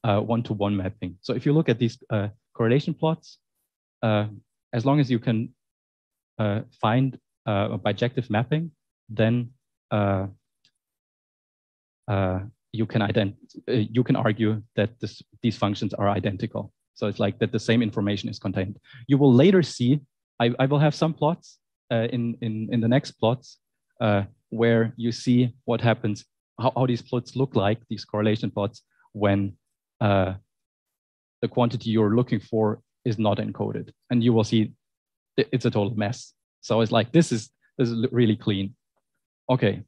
one-to-one mapping. So if you look at these correlation plots, as long as you can find a bijective mapping, then you can argue that these functions are identical. So it's like that the same information is contained. You will later see, I will have some plots in the next plots where you see what happens, how these plots look like, these correlation plots, when the quantity you're looking for is not encoded, and you will see it's a total mess. So it's like, this is really clean. Okay,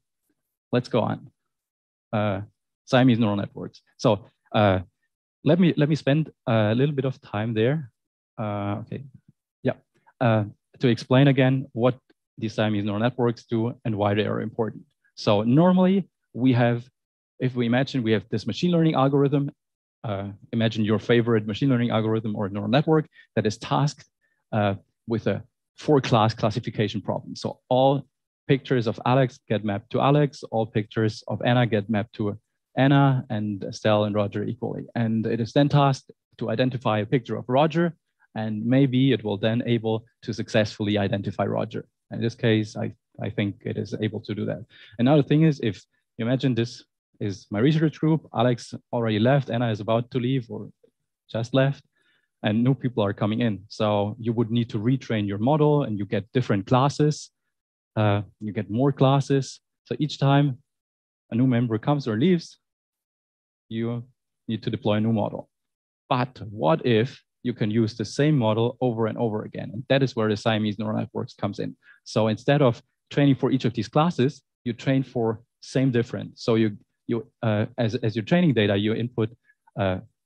let's go on. Siamese neural networks. So let me spend a little bit of time there. Okay, yeah, to explain again what these Siamese neural networks do and why they are important. So normally we have, if we imagine we have this machine learning algorithm, imagine your favorite machine learning algorithm or neural network that is tasked with a 4-class classification problem. So all pictures of Alex get mapped to Alex, all pictures of Anna get mapped to Anna, and Estelle and Roger equally. And it is then tasked to identify a picture of Roger, and maybe it will then able to successfully identify Roger. In this case, I think it is able to do that. And now the thing is, if you imagine this is my research group, Alex already left, Anna is about to leave or just left, and new people are coming in. So you would need to retrain your model, and you get different classes. You get more classes. So each time a new member comes or leaves, you need to deploy a new model. But what if you can use the same model over and over again? And that is where the Siamese neural networks comes in. So instead of training for each of these classes, you train for same different. So as your training data, you input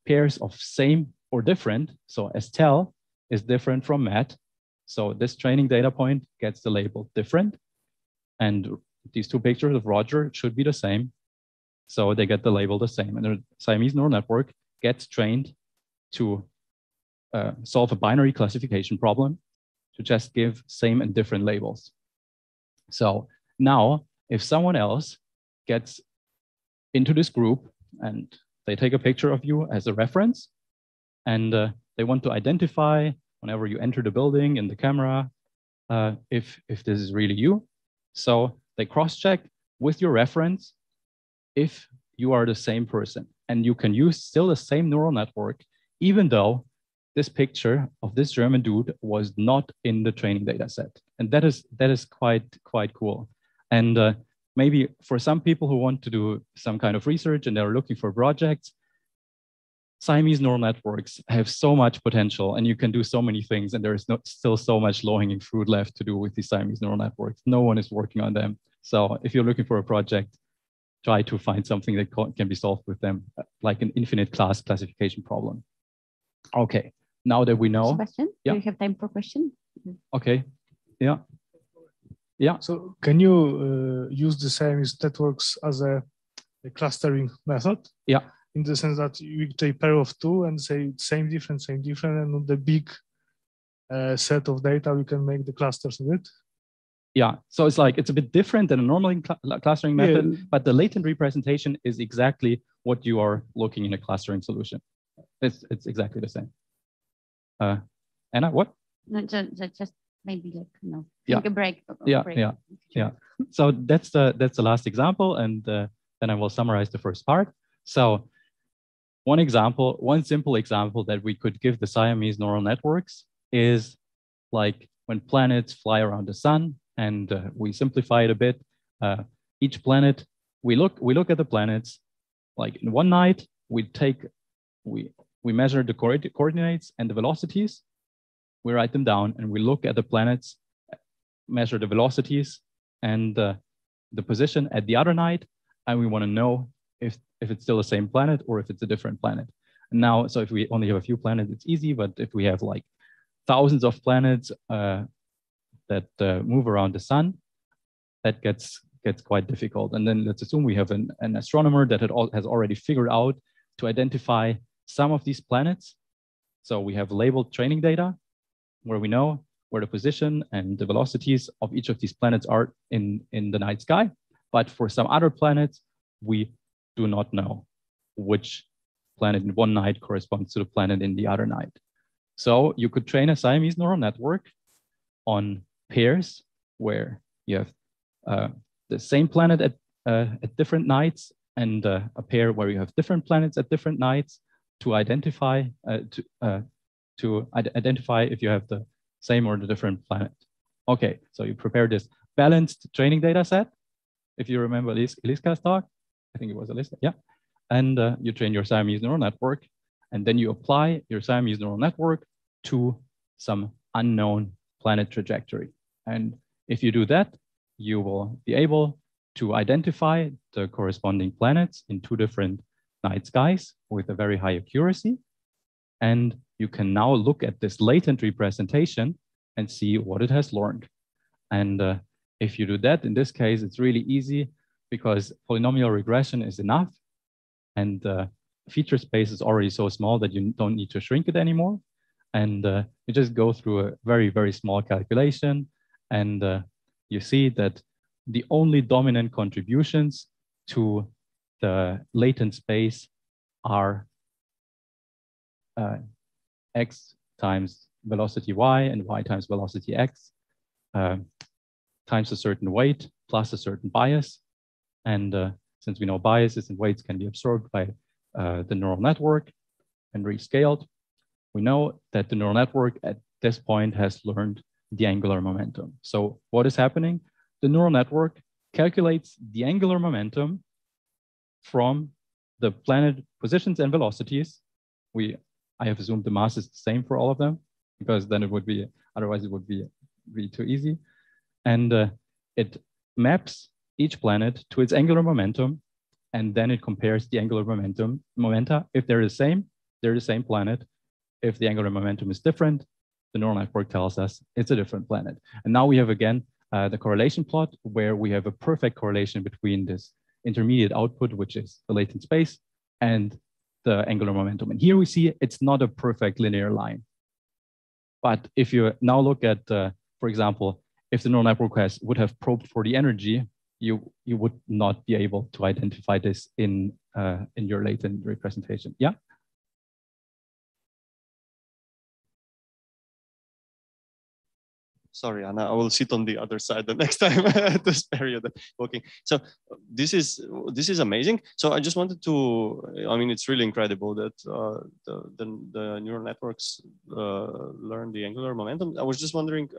pairs of same or different. So Estelle is different from Matt. So this training data point gets the label different. And these two pictures of Roger should be the same. So they get the label the same. And the Siamese neural network gets trained to solve a binary classification problem to just give same and different labels. So now if someone else gets into this group and they take a picture of you as a reference, and they want to identify whenever you enter the building in the camera, if this is really you. So they cross-check with your reference if you are the same person. And you can use still the same neural network, even though this picture of this German dude was not in the training data set. And that is quite cool. And maybe for some people who want to do some kind of research and they're looking for projects, Siamese neural networks have so much potential, and you can do so many things, and there is still so much low-hanging fruit left to do with these Siamese neural networks. No one is working on them. So if you're looking for a project, try to find something that can be solved with them, like an infinite class classification problem. Okay, now that we know. Sebastian, yeah. Do you have time for question? Okay, yeah. Yeah. So can you use the Siamese networks as a clustering method? Yeah. In the sense that you take a pair of two and say same different, and on the big set of data, we can make the clusters of it. Yeah, so it's like, it's a bit different than a normal clustering method, but the latent representation is exactly what you are looking in a clustering solution. It's exactly the same. Anna, what? No, just maybe like, yeah. take a break. Yeah. So that's the last example, and then I will summarize the first part. So one simple example that we could give the Siamese neural networks is like when planets fly around the sun, and we simplify it a bit. Each planet, we look at the planets like in one night. We measure the coordinates and the velocities. We write them down, and we look at the planets, measure the velocities and the position at the other night, and we want to know if it's still the same planet or if it's a different planet. And now, so if we only have a few planets, it's easy, but if we have like thousands of planets that move around the sun, that gets quite difficult. And then let's assume we have an astronomer that has already figured out to identify some of these planets. So we have labeled training data where we know where the position and the velocities of each of these planets are in the night sky. But for some other planets, we do not know which planet in one night corresponds to the planet in the other night. So you could train a Siamese neural network on pairs where you have the same planet at different nights, and a pair where you have different planets at different nights to identify identify if you have the same or the different planet. Okay, so you prepare this balanced training data set. If you remember Eliska's talk, I think it was Eliska, yeah. And you train your Siamese neural network. And then you apply your Siamese neural network to some unknown planet trajectory. And if you do that, you will be able to identify the corresponding planets in 2 different night skies with a very high accuracy. And you can now look at this latent representation and see what it has learned. And if you do that, in this case, it's really easy because polynomial regression is enough. And the feature space is already so small that you don't need to shrink it anymore. And you just go through a very, very small calculation. And you see that the only dominant contributions to the latent space are x times velocity y and y times velocity x times a certain weight plus a certain bias. And since we know biases and weights can be absorbed by the neural network and rescaled, we know that the neural network at this point has learned the angular momentum. So what is happening? The neural network calculates the angular momentum from the planet positions and velocities. I have assumed the mass is the same for all of them, because then it would be, otherwise it would be too easy. And it maps each planet to its angular momentum, and then it compares the angular momenta. If they're the same planet. If the angular momentum is different, the neural network tells us it's a different planet. And now we have again the correlation plot where we have a perfect correlation between this intermediate output, which is the latent space, and the angular momentum. And here we see it's not a perfect linear line. But if you now look at, for example, if the neural network would have probed for the energy, you would not be able to identify this in your latent representation. Yeah. Sorry, Anna, I will sit on the other side the next time to spare you the walking. So this is amazing. So I just wanted to, I mean, it's really incredible that the neural networks learn the angular momentum. I was just wondering,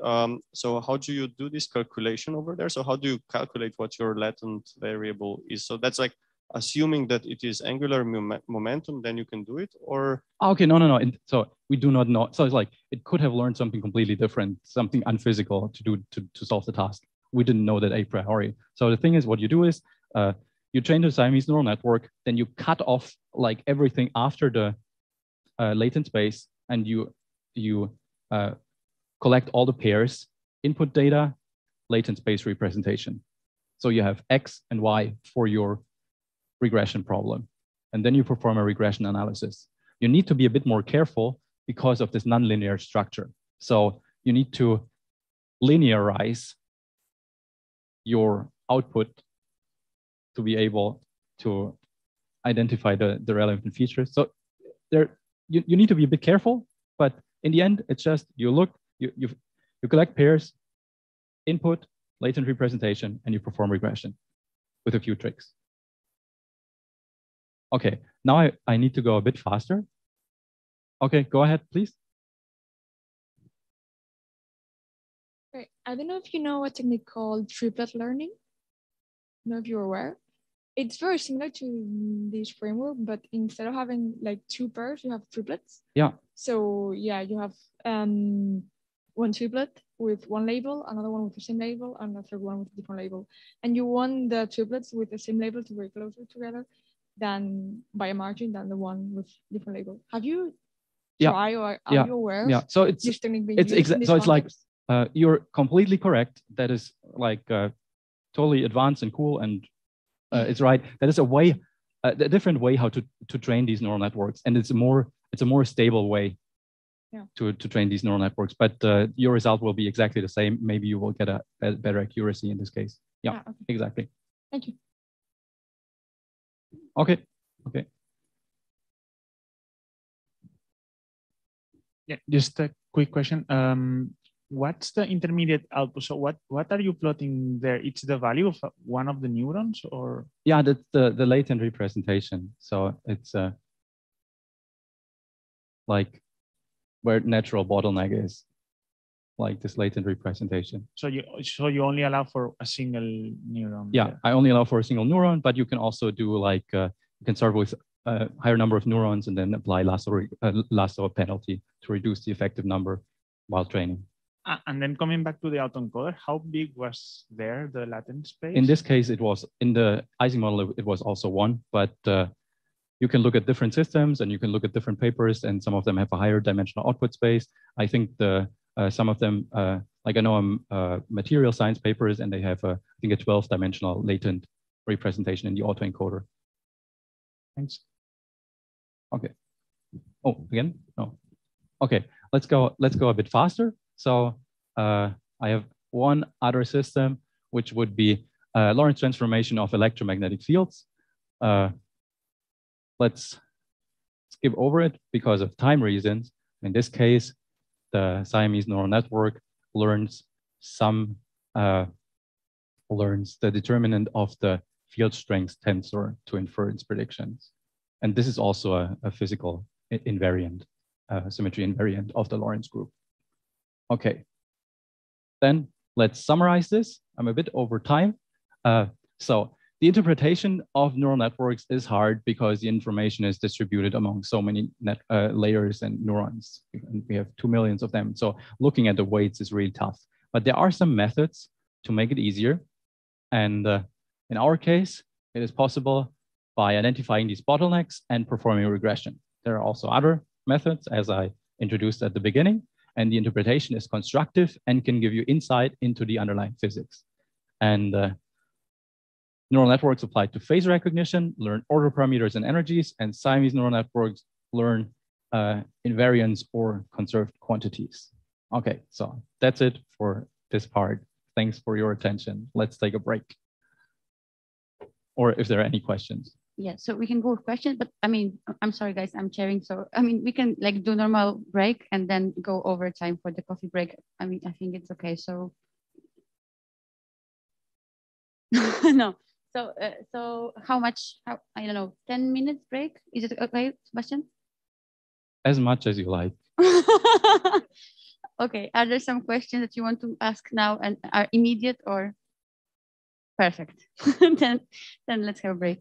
so how do you do this calculation over there? So how do you calculate what your latent variable is? So that's like assuming that it is angular momentum, then you can do it, or? Okay, no. So we do not know. So it's like, it could have learned something completely different, something unphysical to solve the task. We didn't know that a priori. So the thing is, what you do is you train the Siamese neural network, then you cut off like everything after the latent space, and you collect all the pairs, input data, latent space representation. So you have X and Y for your regression problem. And then you perform a regression analysis. You need to be a bit more careful because of this nonlinear structure. So you need to linearize your output to be able to identify the relevant features. So you need to be a bit careful, but in the end, it's just you look, you collect pairs, input, latent representation, and you perform regression with a few tricks. Okay, now I need to go a bit faster. Okay, go ahead, please. Right. I don't know if you know a technique called triplet learning. I don't know if you're aware. It's very similar to this framework, but instead of having like 2 pairs, you have triplets. Yeah. So yeah, you have one triplet with one label, another one with the same label, and a third one with a different label. And you want the triplets with the same label to be closer together than by a margin than the one with different label. Have you tried, or are you aware of so it's this technique being it's used in this so it's context? like you're completely correct. That is like totally advanced and cool, and it's right. That is a way, a different way how to train these neural networks, and it's a more stable way to train these neural networks. But your result will be exactly the same. Maybe you will get a better accuracy in this case. Yeah, okay. Exactly. Thank you. Okay. Yeah, just a quick question. What's the intermediate output? So what are you plotting there? It's the value of one of the neurons, or? Yeah, that's the latent representation. So it's like where natural bottleneck is, like this latent representation. So you only allow for a single neuron? Yeah, I only allow for a single neuron, but you can also do like you can start with higher number of neurons and then apply lasso penalty to reduce the effective number while training. And then coming back to the autoencoder, how big was there the latent space? In this case, it was in the Ising model, it was also 1, but you can look at different systems and you can look at different papers, and some of them have a higher dimensional output space. I think some of them, like I know material science papers, and they have I think a 12-dimensional latent representation in the autoencoder. Thanks. Okay. Oh, again? No. Okay, let's go a bit faster. So I have one other system, which would be Lorentz transformation of electromagnetic fields. Let's skip over it because of time reasons. In this case, the Siamese neural network learns the determinant of the field strength tensor to infer its predictions. And this is also a physical invariant, symmetry invariant of the Lorentz group. Okay, then let's summarize this. I'm a bit over time. So the interpretation of neural networks is hard because the information is distributed among so many layers and neurons. And we have 2 million of them. So looking at the weights is really tough. But there are some methods to make it easier. And in our case, it is possible by identifying these bottlenecks and performing regression. There are also other methods, as I introduced at the beginning. And the interpretation is constructive and can give you insight into the underlying physics. And neural networks applied to phase recognition learn order parameters and energies, and Siamese neural networks learn invariance or conserved quantities. Okay, so that's it for this part. Thanks for your attention. Let's take a break. Or if there are any questions. Yeah, so we can go with questions, but I mean, I'm sorry guys, I'm chairing. So I mean, we can like do normal break and then go over time for the coffee break. I mean, I think it's okay. So no. So how much? I don't know. 10 minutes break? Is it okay, Sebastian? As much as you like. Okay. Are there some questions that you want to ask now and are immediate or perfect? then let's have a break.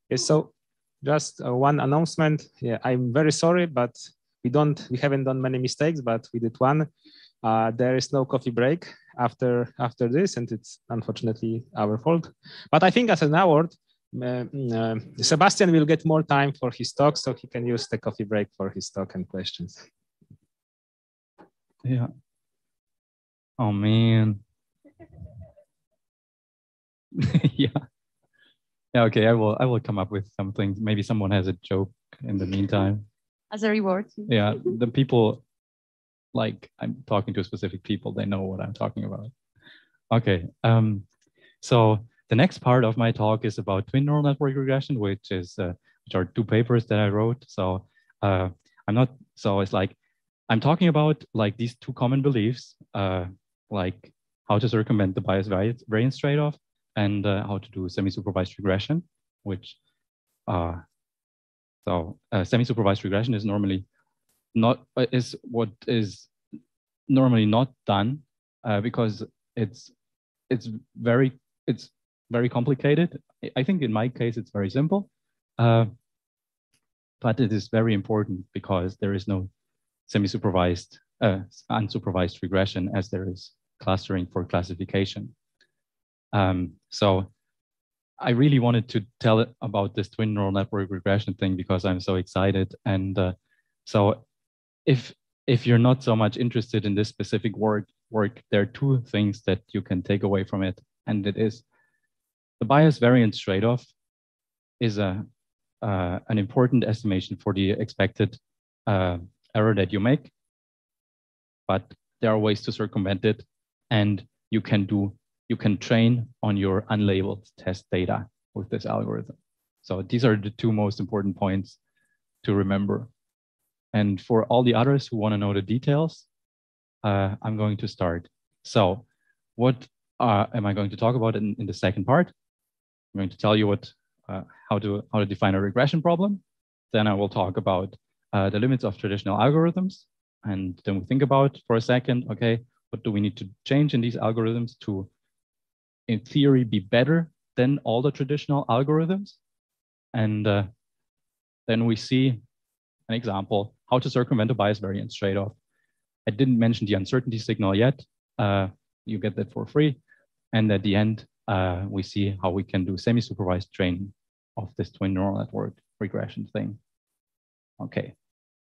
Okay, so just one announcement. Yeah, I'm very sorry, but we haven't done many mistakes, but we did one. There is no coffee break after this, and it's unfortunately our fault. But I think as an award, Sebastian will get more time for his talk, so he can use the coffee break for his talk and questions. Yeah. Oh man. Yeah. Yeah. Okay. I will come up with something. Maybe someone has a joke in the meantime. As a reward. Yeah. The people, like I'm talking to specific people, they know what I'm talking about. Okay. So the next part of my talk is about twin neural network regression, which are two papers that I wrote. So it's like I'm talking about like these two common beliefs, like how to circumvent the bias variance trade-off, and how to do semi-supervised regression, which semi-supervised regression is normally what is normally not done because it's very complicated. I think in my case it's very simple, but it is very important because there is no semi-supervised unsupervised regression as there is clustering for classification. So I really wanted to tell it about this twin neural network regression thing because I'm so excited. And so if you're not so much interested in this specific work, there are two things that you can take away from it. And it is the bias variance trade-off is an important estimation for the expected error that you make, but there are ways to circumvent it, and you can train on your unlabeled test data with this algorithm. So these are the two most important points to remember. And for all the others who want to know the details, I'm going to start. So what am I going to talk about in the second part? I'm going to tell you how to define a regression problem. Then I will talk about the limits of traditional algorithms. And then we think about for a second, okay, what do we need to change in these algorithms to, in theory, be better than all the traditional algorithms? And then we see an example, how to circumvent a bias variance trade-off. I didn't mention the uncertainty signal yet. You get that for free. And at the end, we see how we can do semi-supervised training of this twin neural network regression thing. Okay,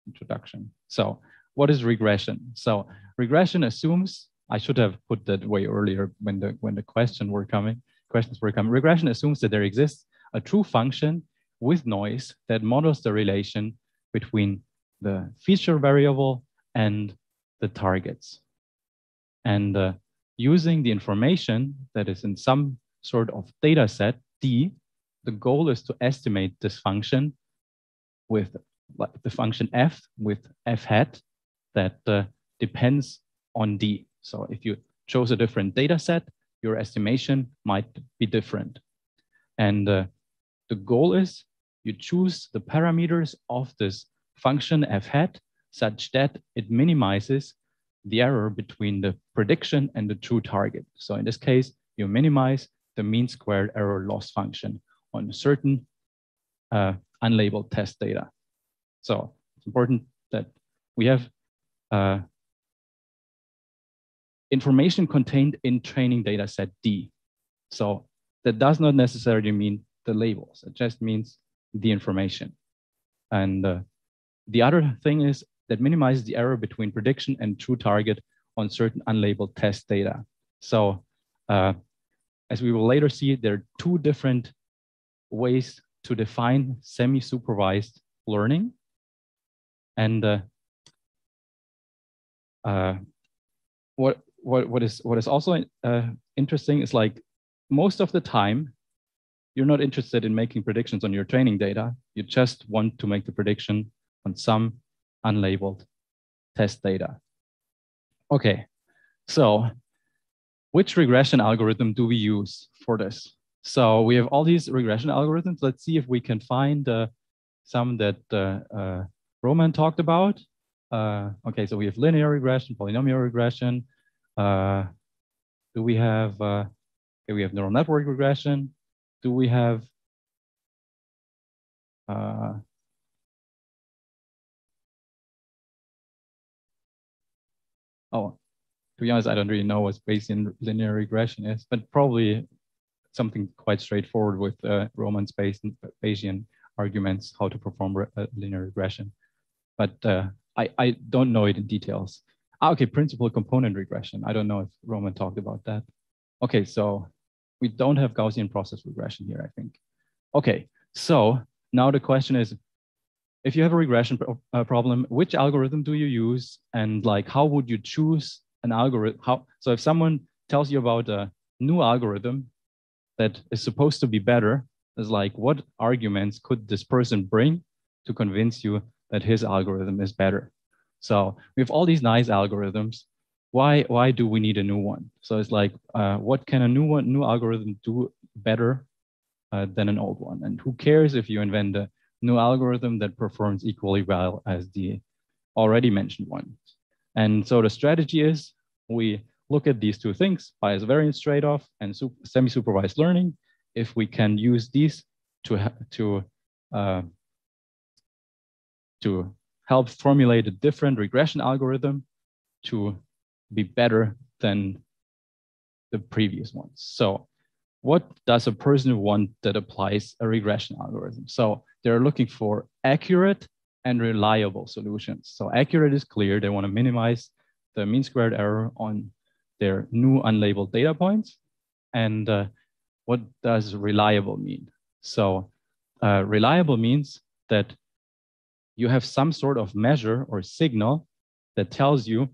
introduction. So what is regression? So regression assumes, I should have put that way earlier when the questions were coming. Regression assumes that there exists a true function with noise that models the relation between the feature variable and the targets. And using the information that is in some sort of data set, D, the goal is to estimate this function with the function f with f hat that depends on D. So if you chose a different data set, your estimation might be different. And the goal is you choose the parameters of this function f hat such that it minimizes the error between the prediction and the true target. So in this case, you minimize the mean squared error loss function on certain unlabeled test data. So it's important that we have information contained in training data set D. So that does not necessarily mean the labels. It just means the information. And the other thing is that minimizes the error between prediction and true target on certain unlabeled test data. So as we will later see, there are two different ways to define semi-supervised learning. And what is also interesting is, like, most of the time, you're not interested in making predictions on your training data. You just want to make the prediction on some unlabeled test data. Okay, so which regression algorithm do we use for this? So we have all these regression algorithms. Let's see if we can find some that Roman talked about. Okay, so we have linear regression, polynomial regression. Do we have, okay, we have neural network regression. Do we have, oh, to be honest, I don't really know what Bayesian linear regression is, but probably something quite straightforward with Roman's Bayesian arguments, how to perform linear regression. But I don't know it in details. Okay, principal component regression. I don't know if Roman talked about that. Okay, so we don't have Gaussian process regression here, I think. Okay, so now the question is, if you have a regression problem, which algorithm do you use? And, like, how would you choose an algorithm? So if someone tells you about a new algorithm that is supposed to be better, is like, what arguments could this person bring to convince you that his algorithm is better? So we have all these nice algorithms. Why do we need a new one? So it's like, what can a new algorithm do better than an old one. And who cares if you invent a new algorithm that performs equally well as the already mentioned one? And so the strategy is we look at these two things, bias variance trade-off and semi-supervised learning. If we can use these to help formulate a different regression algorithm to be better than the previous ones. So what does a person want that applies a regression algorithm? So they're looking for accurate and reliable solutions. So accurate is clear. They want to minimize the mean squared error on their new unlabeled data points. And what does reliable mean? So reliable means that you have some sort of measure or signal that tells you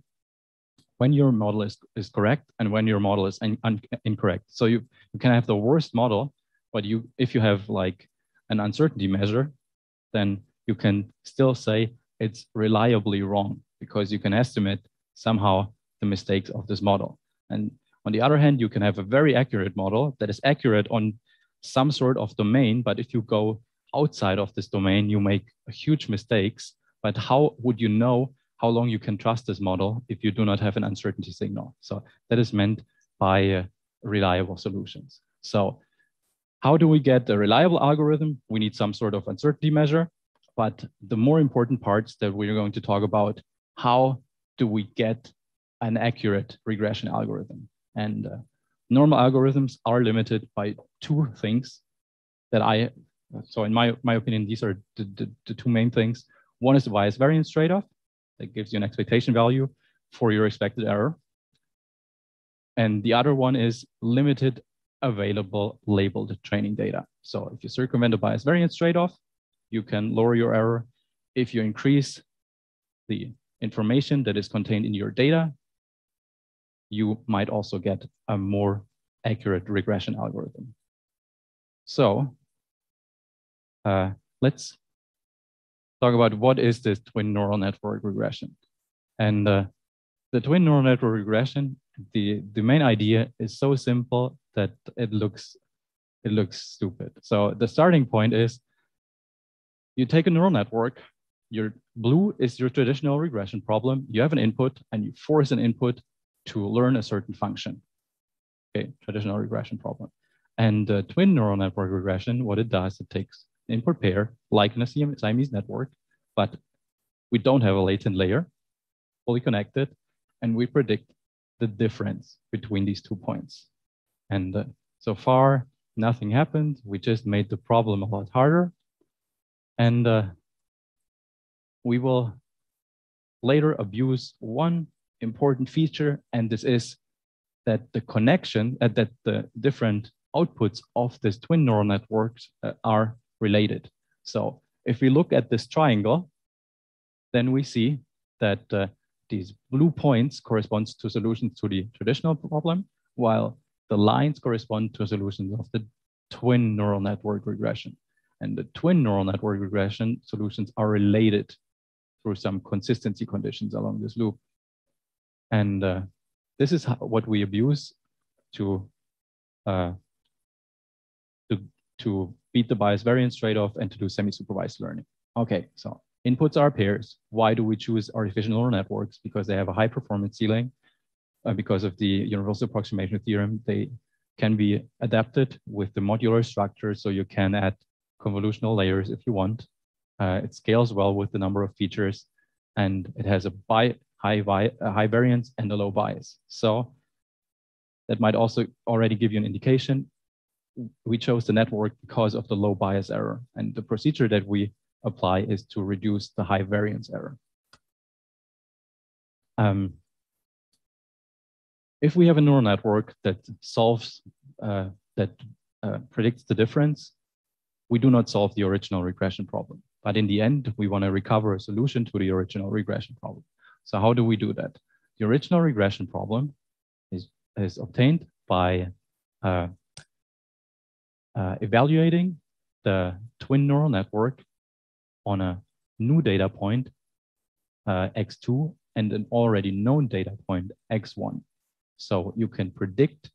when your model is correct and when your model is incorrect. So you can have the worst model, but if you have like an uncertainty measure, then you can still say it's reliably wrong because you can estimate somehow the mistakes of this model. And on the other hand, you can have a very accurate model that is accurate on some sort of domain, but if you go outside of this domain, you make huge mistakes. But how would you know how long you can trust this model if you do not have an uncertainty signal? So that is meant by reliable solutions. So how do we get a reliable algorithm? We need some sort of uncertainty measure. But the more important parts that we're going to talk about, how do we get an accurate regression algorithm? And normal algorithms are limited by two things that so in my opinion, these are the two main things. One is the bias variance trade-off that gives you an expectation value for your expected error. And the other one is limited available labeled training data. So if you circumvent the bias variance trade-off, you can lower your error. If you increase the information that is contained in your data, you might also get a more accurate regression algorithm. So let's talk about what is this twin neural network regression. And the twin neural network regression, the main idea is so simple that it looks stupid. So the starting point is you take a neural network, your blue is your traditional regression problem. You have an input and you force an input to learn a certain function. Okay, traditional regression problem. And the twin neural network regression, what it does, it takes an input pair like in a Siamese network, but we don't have a latent layer, fully connected, and we predict the difference between these 2 points. And so far, nothing happened. We just made the problem a lot harder. And we will later abuse one important feature, and this is that the connection, that the different outputs of this twin neural networks are related. So if we look at this triangle, then we see that these blue points correspond to solutions to the traditional problem, while the lines correspond to solutions of the twin neural network regression. And the twin neural network regression solutions are related through some consistency conditions along this loop. And this is what we abuse to beat the bias variance trade-off and to do semi-supervised learning. Okay, so inputs are pairs. Why do we choose artificial neural networks? Because they have a high performance ceiling. Because of the universal approximation theorem, they can be adapted with the modular structure, so you can add convolutional layers if you want. It scales well with the number of features, and it has a high variance and a low bias. So that might also already give you an indication. We chose the network because of the low bias error, and the procedure that we apply is to reduce the high variance error. If we have a neural network that solves, predicts the difference, we do not solve the original regression problem. But in the end, we want to recover a solution to the original regression problem. So how do we do that? The original regression problem is obtained by evaluating the twin neural network on a new data point, x2, and an already known data point, x1. So you can predict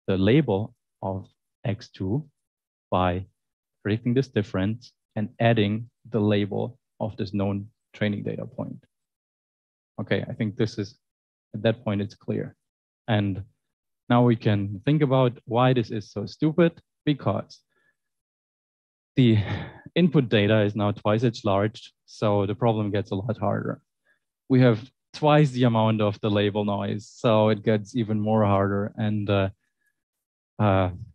the label of x2 by predicting this difference and adding the label of this known training data point. Okay, I think this is, at that point, it's clear. And now we can think about why this is so stupid, because the input data is now twice as large, so the problem gets a lot harder. We have twice the amount of the label noise, so it gets even more harder. And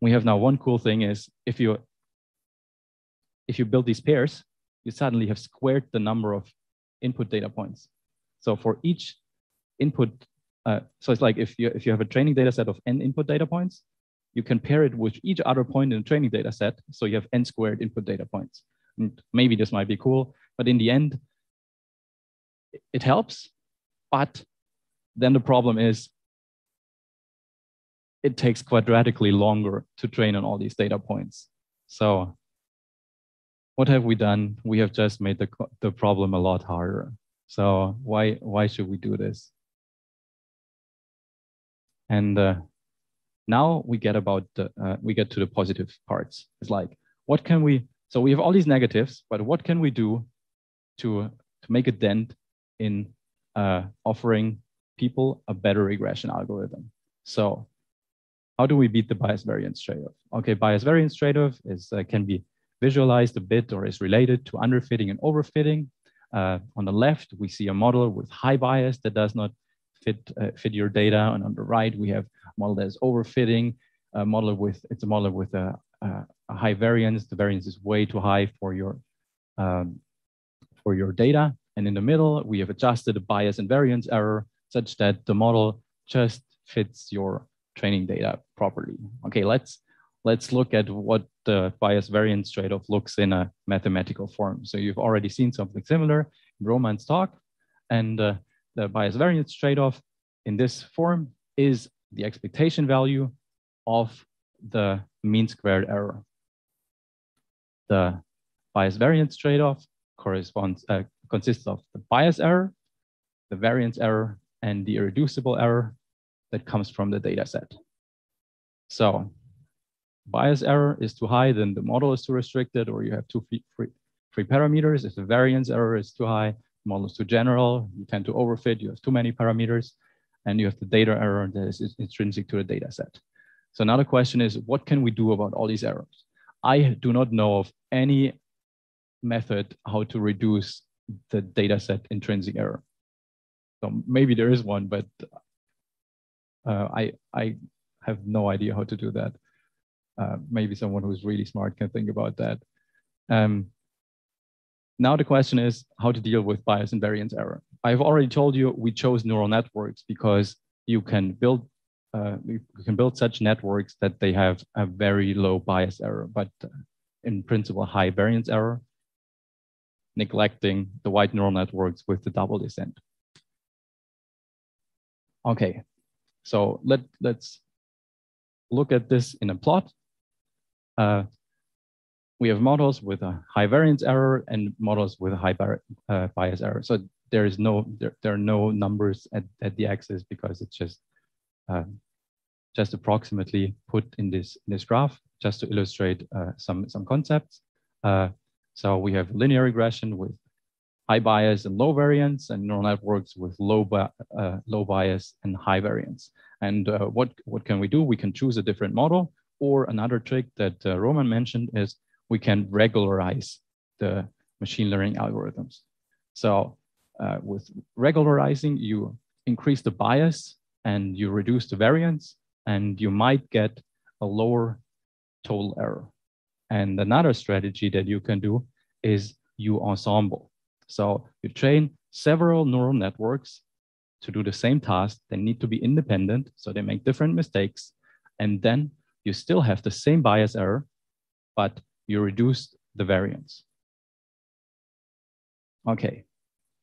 we have now one cool thing is if you build these pairs, you suddenly have squared the number of input data points. So for each input, so it's like if you have a training data set of n input data points, you can pair it with each other point in the training data set, so you have n squared input data points. And maybe this might be cool, but in the end, it helps. But then the problem is it takes quadratically longer to train on all these data points. So what have we done? We have just made the problem a lot harder. So why should we do this? And now we get to the positive parts. It's like, what can we? So we have all these negatives, but what can we do to make a dent in offering people a better regression algorithm? So how do we beat the bias variance trade-off? Okay, bias variance trade-off is can be visualized a bit or is related to underfitting and overfitting. On the left, we see a model with high bias that does not fit your data, and on the right, we have a model that is overfitting. It's a model with a high variance. The variance is way too high for your data. And in the middle, we have adjusted the bias and variance error such that the model just fits your training data properly. Okay, let's look at what the bias variance trade-off looks in a mathematical form. So you've already seen something similar in Roman's talk, and the bias variance trade-off in this form is the expectation value of the mean squared error. The bias variance trade-off consists of the bias error, the variance error, and the irreducible error that comes from the data set. So bias error is too high, then the model is too restricted, or you have too free parameters. If the variance error is too high, the model is too general, you tend to overfit, you have too many parameters, and you have the data error that is intrinsic to the data set. So now the question is, what can we do about all these errors? I do not know of any method how to reduce the data set intrinsic error. So maybe there is one, but I have no idea how to do that. Maybe someone who's really smart can think about that. Now the question is how to deal with bias and variance error. I've already told you we chose neural networks because you can build such networks that they have a very low bias error, but in principle high variance error, neglecting the wide neural networks with the double descent. Okay, so let's look at this in a plot. We have models with a high variance error and models with a high bias error. So there are no numbers at the axis because it's just approximately put in this graph just to illustrate some concepts. So we have linear regression with high bias and low variance, and neural networks with low bias and high variance. And what can we do? We can choose a different model, or another trick that Roman mentioned is we can regularize the machine learning algorithms. So with regularizing, you increase the bias and you reduce the variance, and you might get a lower total error. And another strategy that you can do is you ensemble. So you train several neural networks to do the same task. They need to be independent, so they make different mistakes. And then you still have the same bias error, but you reduce the variance. Okay,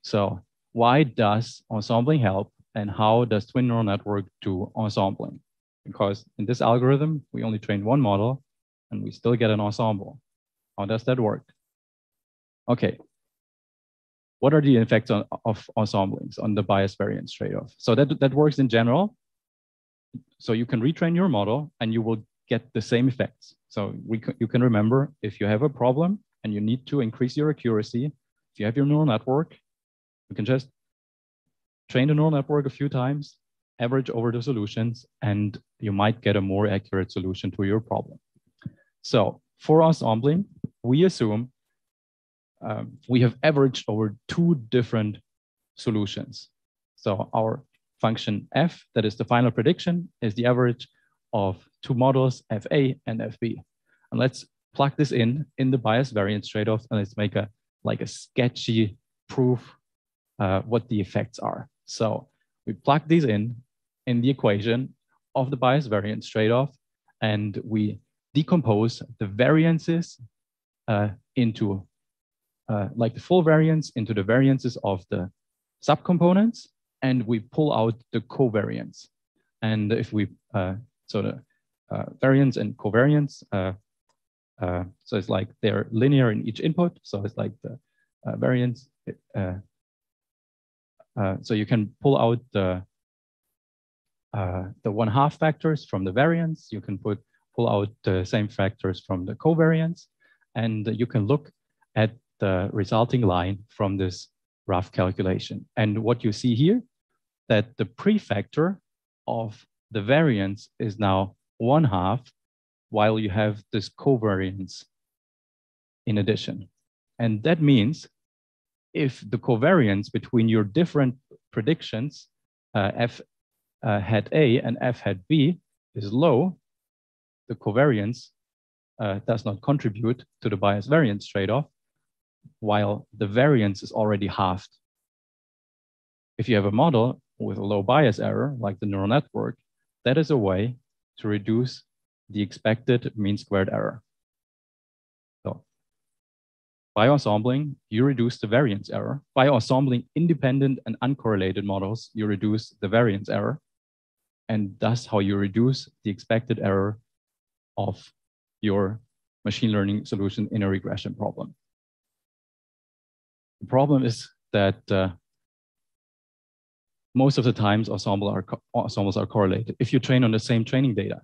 so why does ensembling help, and how does twin neural network do ensembling? Because in this algorithm, we only train one model and we still get an ensemble. How does that work? Okay, what are the effects of ensemblings on the bias variance trade-off? So that works in general. So you can retrain your model and you will get the same effects. So you can remember, if you have a problem and you need to increase your accuracy, if you have your neural network, you can just train the neural network a few times, average over the solutions, and you might get a more accurate solution to your problem. So for ensembling, we assume we have averaged over 2 different solutions. So our function f, that is the final prediction, is the average of 2 models, fa and fb. And let's plug this in the bias variance trade-off, and let's make a sketchy proof what the effects are. So we plug these in the equation of the bias variance trade-off, and we decompose the variances into like the full variance into the variances of the subcomponents, and we pull out the covariance. And if we so the variance and covariance, so it's like they're linear in each input. So it's like the variance. So you can pull out the 1/2 factors from the variance. You can pull out the same factors from the covariance, and you can look at the resulting line from this rough calculation. And what you see here, that the prefactor of the variance is now 1/2, while you have this covariance in addition. And that means if the covariance between your different predictions, f hat A and f hat B, is low, the covariance does not contribute to the bias variance trade-off, while the variance is already halved. If you have a model with a low bias error, like the neural network, that is a way to reduce the expected mean squared error. So by ensembling, you reduce the variance error. By ensembling independent and uncorrelated models, you reduce the variance error, and thus how you reduce the expected error of your machine learning solution in a regression problem. The problem is that most of the times ensembles are correlated. If you train on the same training data,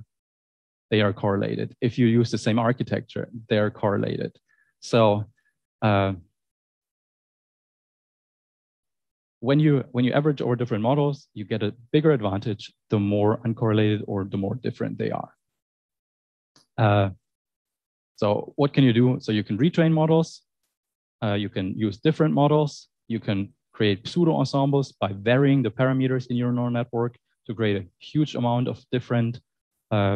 they are correlated. If you use the same architecture, they are correlated. So when you average over different models, you get a bigger advantage the more uncorrelated or the more different they are. So what can you do? So you can retrain models. You can use different models. You can create pseudo ensembles by varying the parameters in your neural network to create a huge amount of different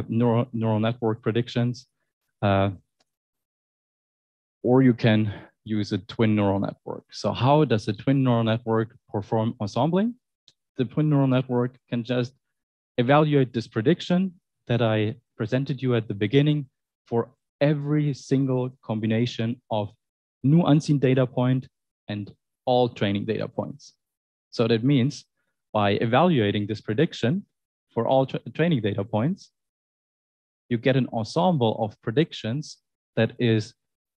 neural network predictions. Or you can use a twin neural network. So how does a twin neural network perform ensembling? The twin neural network can just evaluate this prediction that I presented you at the beginning for every single combination of new unseen data point and all training data points. So that means by evaluating this prediction for all training data points, you get an ensemble of predictions that is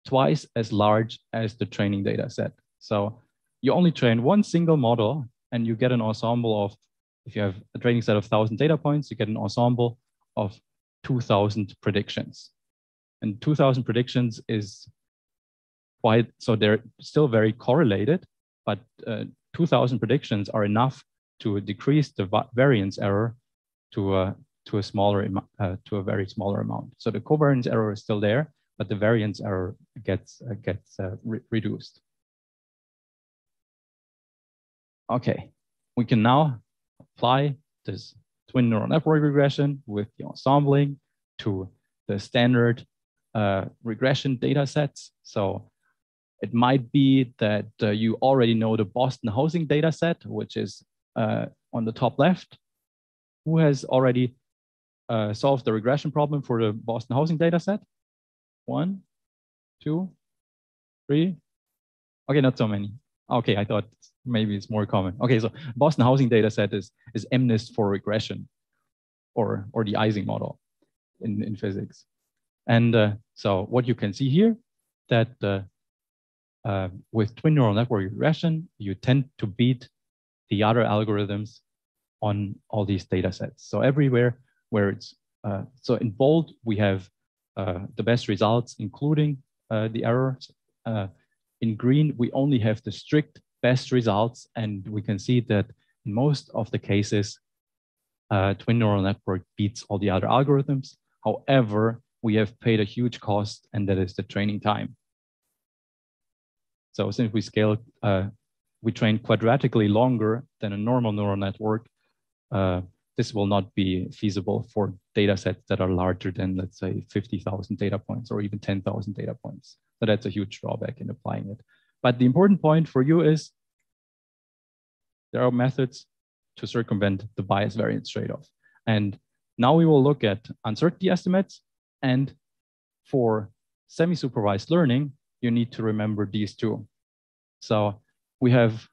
twice as large as the training data set. So you only train one single model and you get an ensemble of, if you have a training set of 1,000 data points, you get an ensemble of 2,000 predictions. And 2,000 predictions is quite, so they're still very correlated, but 2,000 predictions are enough to decrease the variance error to a smaller, to a very smaller amount. So the covariance error is still there, but the variance error gets reduced. Okay, we can now apply this twin neural network regression with the ensembling to the standard regression data sets. So it might be that you already know the Boston housing data set, which is on the top left. Who has already solved the regression problem for the Boston housing data set? 1, 2, 3. Okay, not so many. Okay, I thought maybe it's more common. Okay, so Boston housing data set is MNIST for regression, or the Ising model in physics. And so what you can see here, that with twin neural network regression, you tend to beat the other algorithms on all these data sets. So everywhere where it's So in bold, we have the best results, including the errors. In green, we only have the strict best results, and we can see that in most of the cases, twin neural network beats all the other algorithms. However, we have paid a huge cost, and that is the training time. So since we scale, we train quadratically longer than a normal neural network, this will not be feasible for data sets that are larger than, let's say, 50,000 data points or even 10,000 data points. So that's a huge drawback in applying it. But the important point for you is there are methods to circumvent the bias variance trade-off. And now we will look at uncertainty estimates. And for semi-supervised learning, you need to remember these two. So we have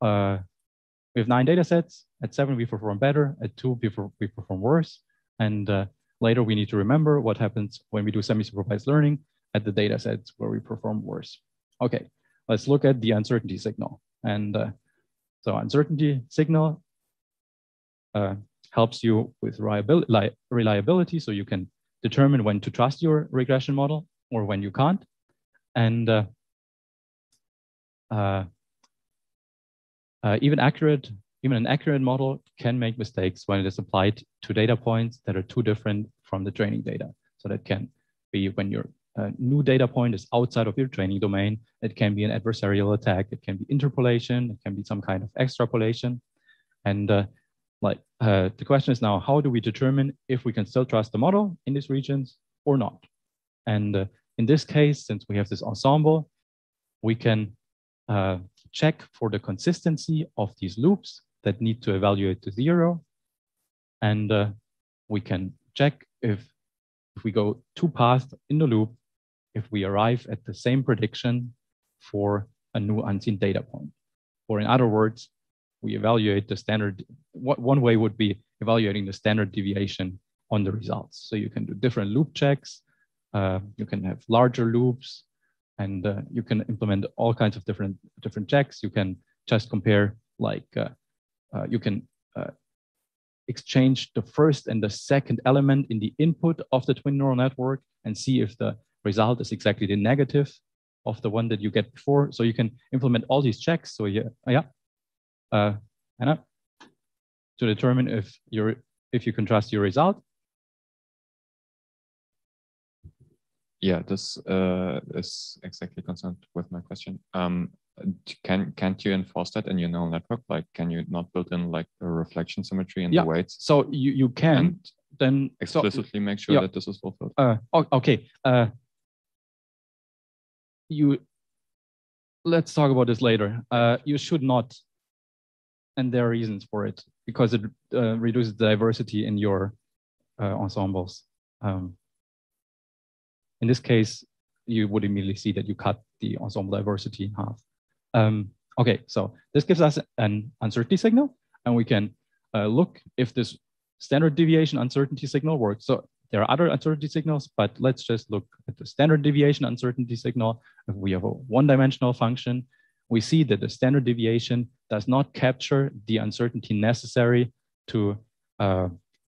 9 data sets. At 7, we perform better. At 2, we perform worse. And later, we need to remember what happens when we do semi-supervised learning at the data sets where we perform worse. Okay, let's look at the uncertainty signal. And so uncertainty signal helps you with reliability, so you can determine when to trust your regression model or when you can't. And even an accurate model can make mistakes when it is applied to data points that are too different from the training data. So that can be when your new data point is outside of your training domain. It can be an adversarial attack. It can be interpolation. It can be some kind of extrapolation. And the question is now, how do we determine if we can still trust the model in these regions or not? And in this case, since we have this ensemble, we can check for the consistency of these loops that need to evaluate to 0. And we can check if we go 2 paths in the loop, if we arrive at the same prediction for a new unseen data point. Or in other words, we evaluate the standard. One way would be evaluating the standard deviation on the results. So you can do different loop checks. You can have larger loops, and you can implement all kinds of different checks. You can just compare, you can exchange the first and the second element in the input of the twin neural network and see if the result is exactly the negative of the one that you get before. So you can implement all these checks. So Anna, to determine if you can trust your result. Yeah, this is exactly concerned with my question. Can't you enforce that in your neural network? Like, can you not build in like a reflection symmetry in the weights? So you can then explicitly make sure that this is fulfilled. Okay. Let's talk about this later. You should not, and there are reasons for it, because it reduces diversity in your ensembles. In this case, you would immediately see that you cut the ensemble diversity in half. Okay, so this gives us an uncertainty signal, and we can look if this standard deviation uncertainty signal works. So there are other uncertainty signals, but let's just look at the standard deviation uncertainty signal. If we have a one-dimensional function, we see that the standard deviation does not capture the uncertainty necessary to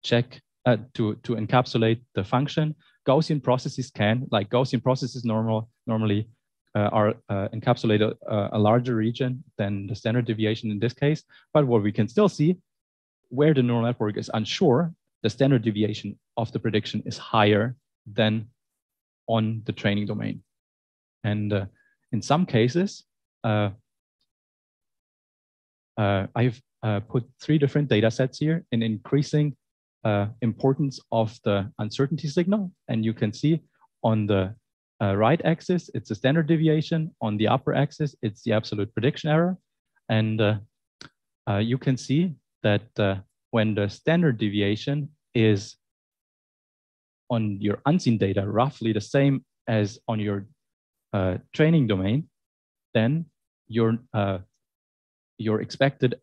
check, to encapsulate the function. Gaussian processes can, like Gaussian processes normally are encapsulate a larger region than the standard deviation in this case. But what we can still see, where the neural network is unsure, the standard deviation of the prediction is higher than on the training domain. And in some cases, I've put 3 different data sets here in increasing importance of the uncertainty signal. And you can see on the right axis, it's the standard deviation. On the upper axis, it's the absolute prediction error. And you can see that when the standard deviation is on your unseen data roughly the same as on your training domain, then your expected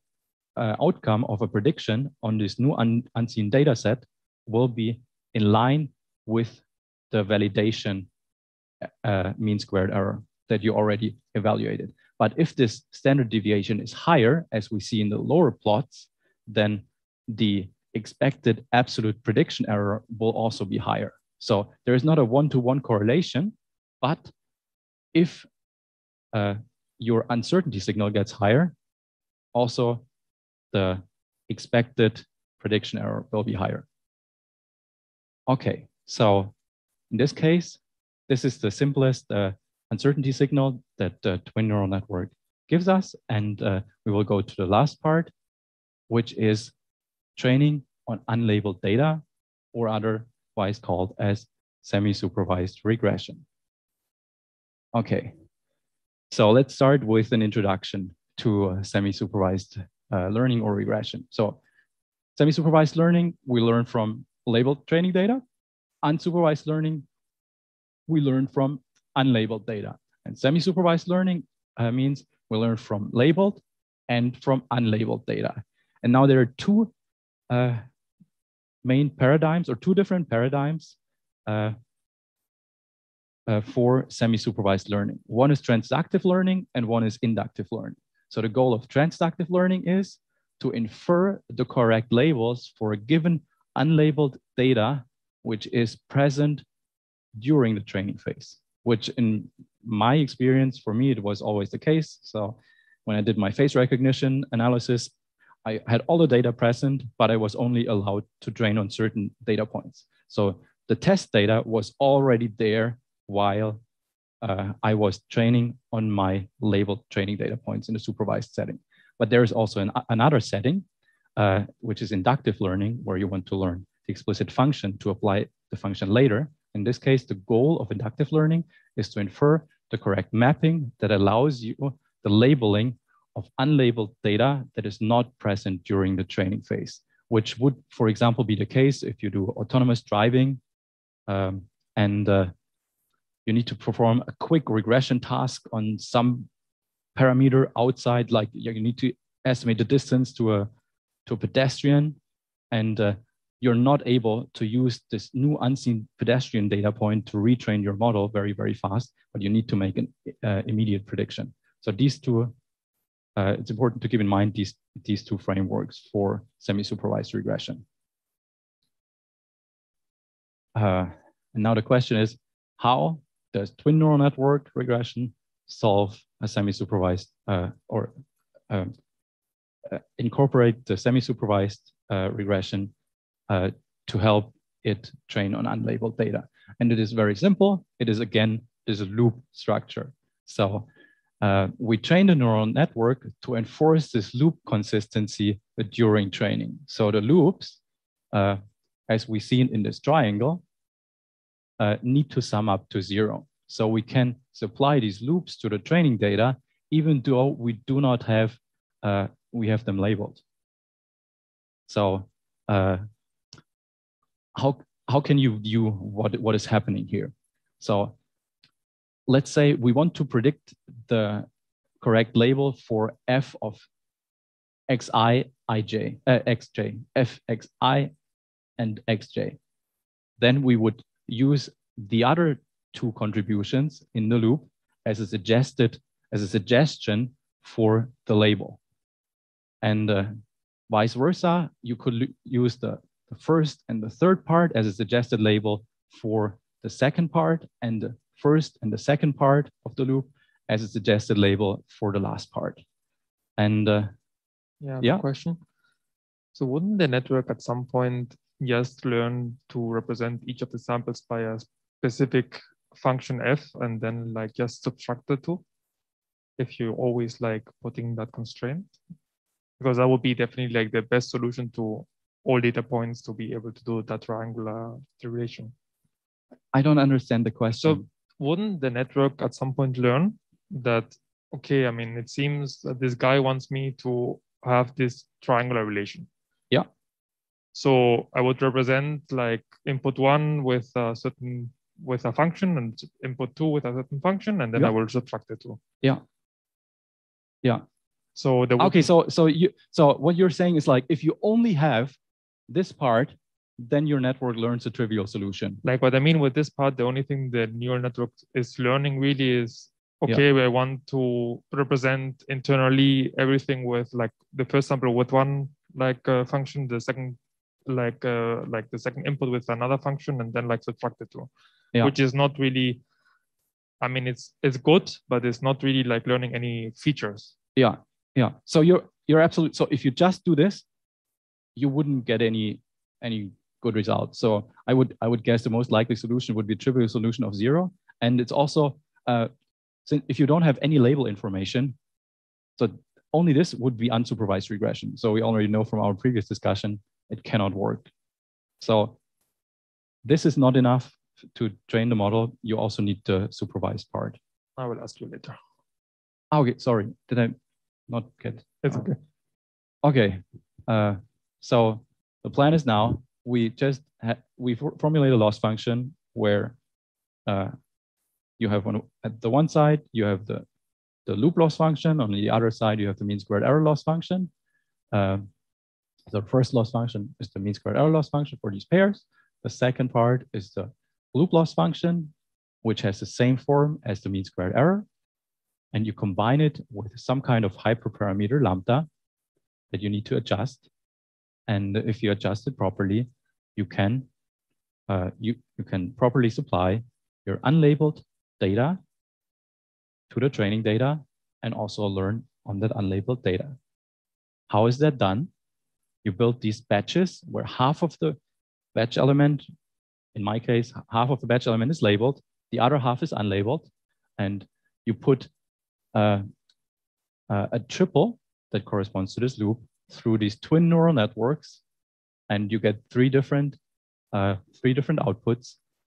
outcome of a prediction on this new unseen data set will be in line with the validation mean squared error that you already evaluated. But if this standard deviation is higher, as we see in the lower plots, then the expected absolute prediction error will also be higher. So there is not a one-to-one correlation, but if your uncertainty signal gets higher, also the expected prediction error will be higher. Okay, so in this case, this is the simplest uncertainty signal that the twin neural network gives us. And we will go to the last part, which is training on unlabeled data, or otherwise called as semi-supervised regression. Okay, so let's start with an introduction to semi-supervised learning or regression. So semi-supervised learning, we learn from labeled training data. Unsupervised learning, we learn from unlabeled data. And semi-supervised learning means we learn from labeled and from unlabeled data. And now there are two main paradigms, or two different paradigms for semi-supervised learning. One is transductive learning and one is inductive learning. So the goal of transductive learning is to infer the correct labels for a given unlabeled data which is present during the training phase, which in my experience, for me, it was always the case. So when I did my face recognition analysis, I had all the data present, but I was only allowed to train on certain data points. So the test data was already there while I was training on my labeled training data points in the supervised setting. But there is also another setting, which is inductive learning, where you want to learn the explicit function to apply the function later. In this case, the goal of inductive learning is to infer the correct mapping that allows you the labeling of unlabeled data that is not present during the training phase, which would, for example, be the case if you do autonomous driving and you need to perform a quick regression task on some parameter outside, like you need to estimate the distance to a pedestrian, and you're not able to use this new unseen pedestrian data point to retrain your model very, very fast, but you need to make an immediate prediction. So these two, it's important to keep in mind these two frameworks for semi-supervised regression. And now the question is, how does twin neural network regression solve a semi-supervised or incorporate the semi-supervised regression to help it train on unlabeled data? And it is very simple. It is, again, there's a loop structure. So we train the neural network to enforce this loop consistency during training. So the loops, as we see in this triangle, need to sum up to 0. So we can supply these loops to the training data, even though we do not have, we have them labeled. So how can you view what is happening here? So let's say we want to predict the correct label for f of xi, ij, xj, f xi and xj. Then we would use the other two contributions in the loop as a suggestion for the label. And vice versa, you could use the first and the third part as a suggested label for the second part, and the first and the second part of the loop as a suggested label for the last part. And yeah, question. So wouldn't the network at some point just learn to represent each of the samples by a specific function f and then like just subtract the two, if you always like putting that constraint? Because that would be definitely like the best solution to all data points to be able to do that triangular derivation. I don't understand the question. So wouldn't the network at some point learn that, okay, I mean, it seems that this guy wants me to have this triangular relation. Yeah. So I would represent like input 1 with a certain, with a function, and input 2 with a certain function, and then I will subtract the two. Yeah. Yeah. So okay, so what you're saying is, like, if you only have this part, then your network learns a trivial solution. Like, what I mean with this part, the only thing the neural network is learning really is, okay, I want to represent internally everything with like the first sample with one like function, the second like the second input with another function and then like subtract the two, Yeah. which is not really, I mean, it's good, but it's not really like learning any features. Yeah, yeah. So you're absolutely, so if you just do this, you wouldn't get any good results. So I would guess the most likely solution would be a trivial solution of 0. And it's also, since if you don't have any label information, so only this would be unsupervised regression. So we already know from our previous discussion, it cannot work. So this is not enough to train the model. You also need the supervised part. I will ask you later. Okay, sorry, did I not get? It's okay. Okay, so the plan is now we just we formulate a loss function where you have at the one side you have the loop loss function. On the other side you have the mean squared error loss function. The first loss function is the mean squared error loss function for these pairs. The second part is the loop loss function, which has the same form as the mean squared error. And you combine it with some kind of hyperparameter lambda that you need to adjust. And if you adjust it properly, you can you can properly supply your unlabeled data to the training data and also learn on that unlabeled data. How is that done? You build these batches where half of the batch element, in my case, half of the batch element is labeled, the other half is unlabeled, and you put a triple that corresponds to this loop through these twin neural networks, and you get three different outputs.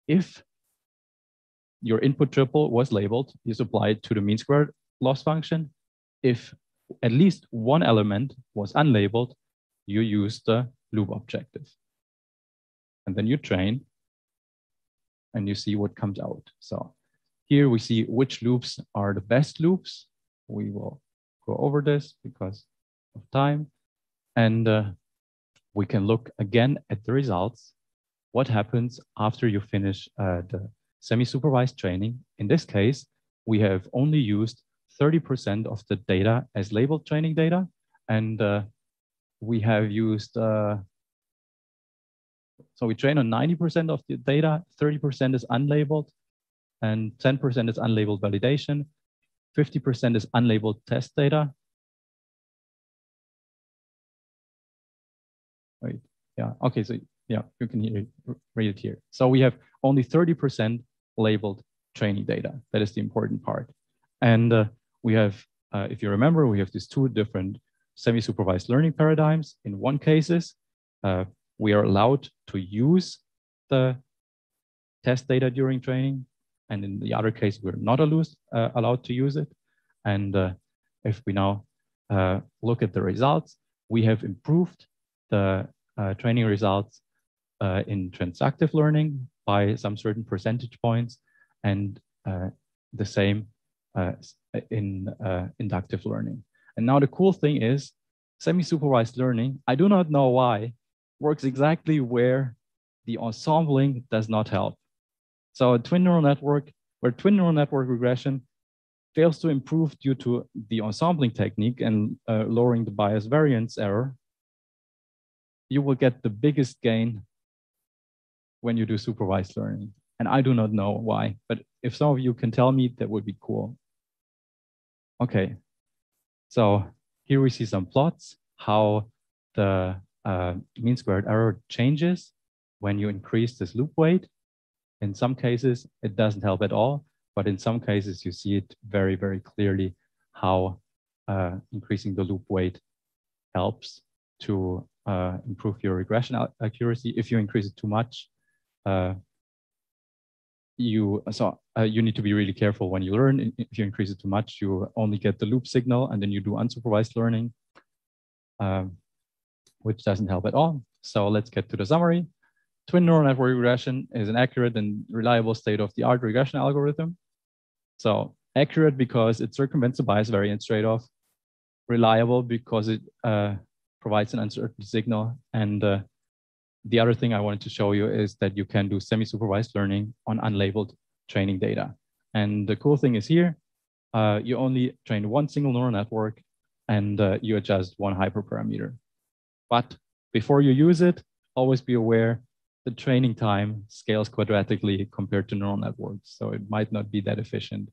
If your input triple was labeled, you supply it to the mean squared loss function. If at least one element was unlabeled, you use the loop objective. And then you train and you see what comes out. So here we see which loops are the best loops. We will go over this because of time. And we can look again at the results. What happens after you finish the semi-supervised training? In this case, we have only used 30% of the data as labeled training data. And we have used, so we train on 90% of the data, 30% is unlabeled, and 10% is unlabeled validation, 50% is unlabeled test data. Wait, yeah, okay, so yeah, you can read it here. So we have only 30% labeled training data. That is the important part. And we have, if you remember, we have these two different semi-supervised learning paradigms. In one cases, we are allowed to use the test data during training. And in the other case, we're not allowed to use it. And if we now look at the results, we have improved the training results in transactive learning by some certain percentage points, and the same in inductive learning. And now the cool thing is semi-supervised learning, I do not know why, works exactly where the ensembling does not help. So a twin neural network, where twin neural network regression fails to improve due to the ensembling technique and lowering the bias variance error, you will get the biggest gain when you do supervised learning. And I do not know why, but if some of you can tell me, that would be cool. Okay, so here we see some plots, how the mean squared error changes when you increase this loop weight. In some cases, it doesn't help at all, but in some cases, you see it very, very clearly how increasing the loop weight helps to improve your regression accuracy. If you increase it too much, you need to be really careful when you learn. If you increase it too much, you only get the loop signal, and then you do unsupervised learning, which doesn't help at all. So let's get to the summary. Twin neural network regression is an accurate and reliable state-of-the-art regression algorithm. So accurate because it circumvents the bias variance trade-off, reliable because it provides an uncertain signal, and the other thing I wanted to show you is that you can do semi-supervised learning on unlabeled training data. And the cool thing is here, you only train one single neural network and you adjust one hyperparameter. But before you use it, always be aware the training time scales quadratically compared to neural networks. So it might not be that efficient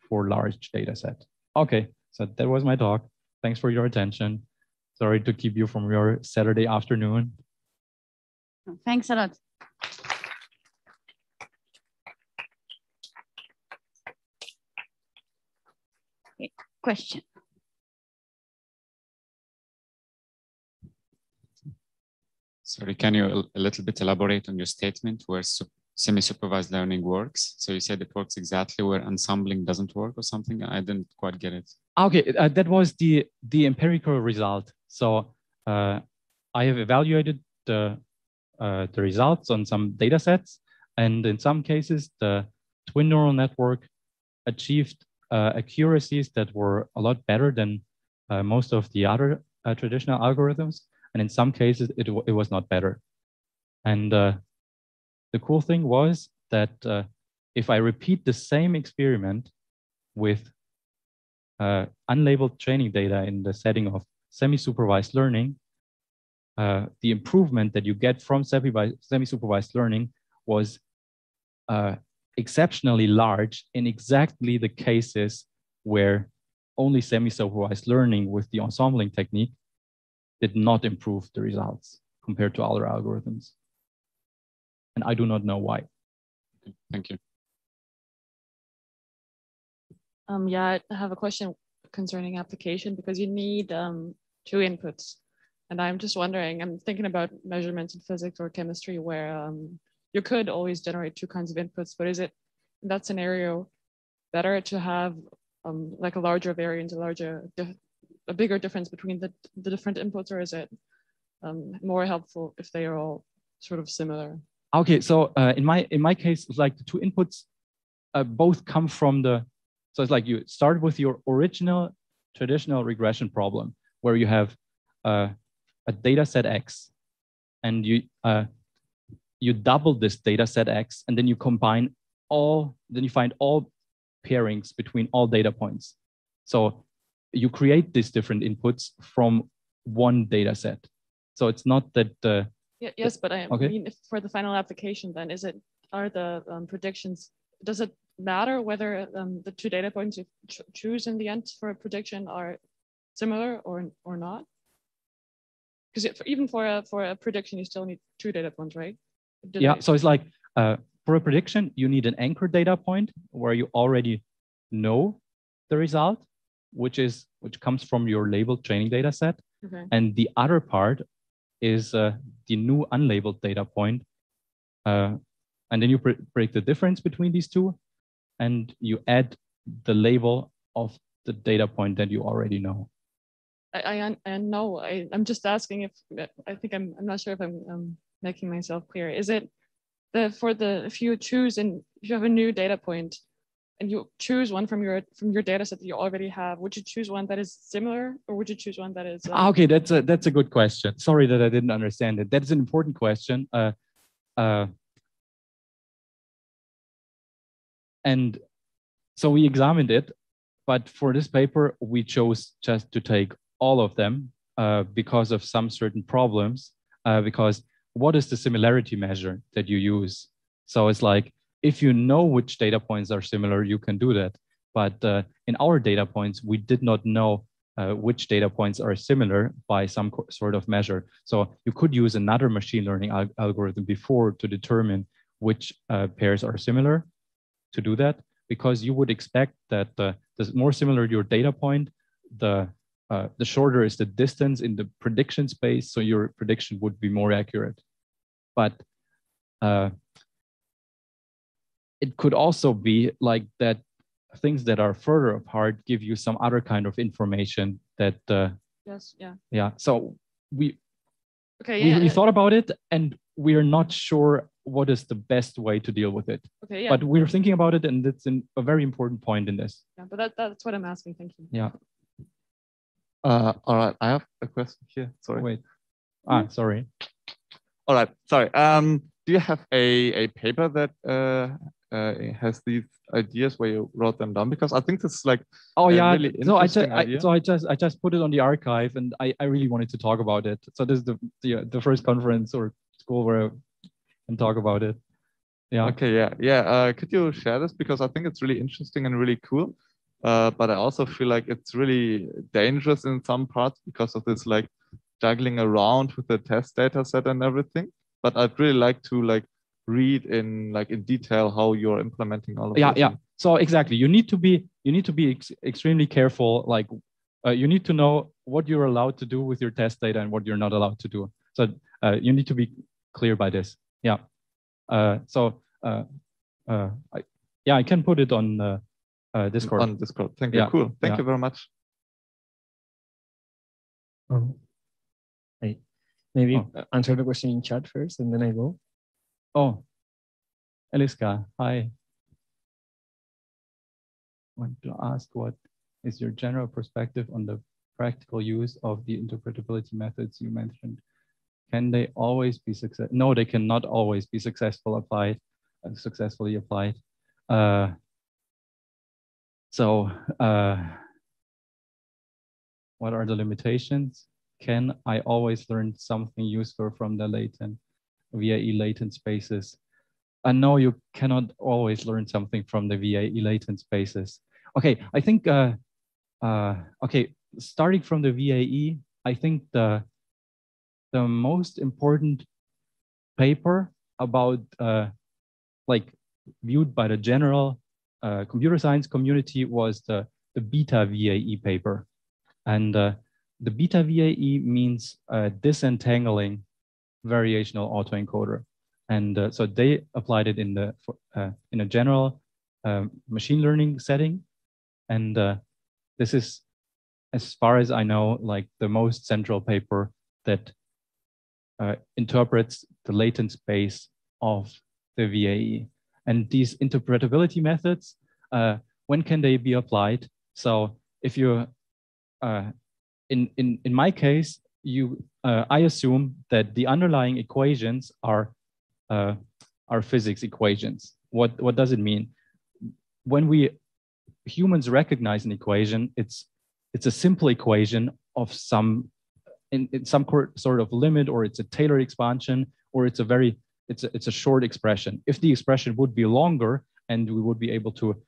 for large data set. Okay, so that was my talk. Thanks for your attention. Sorry to keep you from your Saturday afternoon. Thanks a lot. Okay, question. Sorry, can you a little bit elaborate on your statement where semi-supervised learning works? So you said it works exactly where ensembling doesn't work or something? I didn't quite get it. Okay, that was the empirical result. So I have evaluated the results on some data sets, and in some cases, the twin neural network achieved accuracies that were a lot better than most of the other traditional algorithms. And in some cases, it was not better. And the cool thing was that if I repeat the same experiment with unlabeled training data in the setting of semi-supervised learning, the improvement that you get from semi-supervised learning was exceptionally large in exactly the cases where only semi-supervised learning with the ensembling technique did not improve the results compared to other algorithms. And I do not know why. Thank you. Yeah, I have a question concerning application because you need 2 inputs. And I'm just wondering, I'm thinking about measurements in physics or chemistry where you could always generate 2 kinds of inputs, but is it in that scenario better to have like a larger variance, a bigger difference between the different inputs, or is it more helpful if they are all sort of similar? Okay, so in my case, it's like the 2 inputs both come from so it's like you start with your original traditional regression problem where you have a data set X, and you double this data set X, and then you combine then you find all pairings between all data points. So you create these different inputs from one data set. So it's not that. Yes, but I okay. mean, if for the final application, then are the predictions? Does it matter whether the 2 data points you choose in the end for a prediction are similar or not? Because even for a prediction, you still need 2 data points, right? So it's like for a prediction, you need an anchor data point where you already know the result, which comes from your labeled training data set. Okay. And the other part is the new unlabeled data point. And then you break the difference between these 2, and you add the label of the data point that you already know. I know. I'm just asking I'm not sure if I'm making myself clear. Is it if you have a new data point and you choose one from your data set that you already have, would you choose one that is similar, or would you choose one that is? Okay, that's a good question. Sorry that I didn't understand it. That's an important question. And so we examined it, but for this paper, we chose just to take all of them because of some certain problems, because what is the similarity measure that you use? So it's like, if you know which data points are similar, you can do that. But in our data points, we did not know which data points are similar by some sort of measure. So you could use another machine learning algorithm before to determine which pairs are similar to do that, because you would expect that the more similar your data point, the shorter is the distance in the prediction space, so your prediction would be more accurate. But it could also be like that things that are further apart give you some other kind of information that yes, yeah. Yeah, so we thought about it, and we're not sure what is the best way to deal with it. Okay, yeah. But we're thinking about it, and it's a very important point in this. Yeah, but that's what I'm asking. Thank you. Yeah. All right, I have a question here. Sorry. Wait. Sorry. All right, sorry. Do you have a paper that has these ideas where you wrote them down? Because I think this is like really interesting idea. I just put it on the archive, and I really wanted to talk about it. So this is the first conference or school where I can talk about it. Yeah. Okay. Yeah. Could you share this, because I think it's really interesting and really cool. But I also feel like it's really dangerous in some parts because of this like juggling around with the test data set and everything. But I'd really like to read in detail how you're implementing all of this. Yeah. So exactly, you need to be extremely careful. Like you need to know what you're allowed to do with your test data and what you're not allowed to do. So you need to be clear by this. Yeah. I can put it on Discord. On Discord. Thank you. Yeah. Cool. Thank you very much. Maybe answer the question in chat first, and then I go. Oh, Eliska, hi. I want to ask, what is your general perspective on the practical use of the interpretability methods you mentioned? Can they always be successful? No, they cannot always be successfully applied. What are the limitations? Can I always learn something useful from the latent VAE latent spaces? No, you cannot always learn something from the VAE latent spaces. Okay, I think, starting from the VAE, I think the most important paper about, viewed by the general computer science community was the beta VAE paper. And the beta VAE means disentangling variational autoencoder. And so they applied it in a general machine learning setting. And this is, as far as I know, like the most central paper that interprets the latent space of the VAE. And these interpretability methods, when can they be applied? So if you, in my case, I assume that the underlying equations are physics equations. What does it mean? When humans recognize an equation, it's a simple equation of some sort of limit, or it's a Taylor expansion, or it's a short expression. If the expression would be longer and we would be able to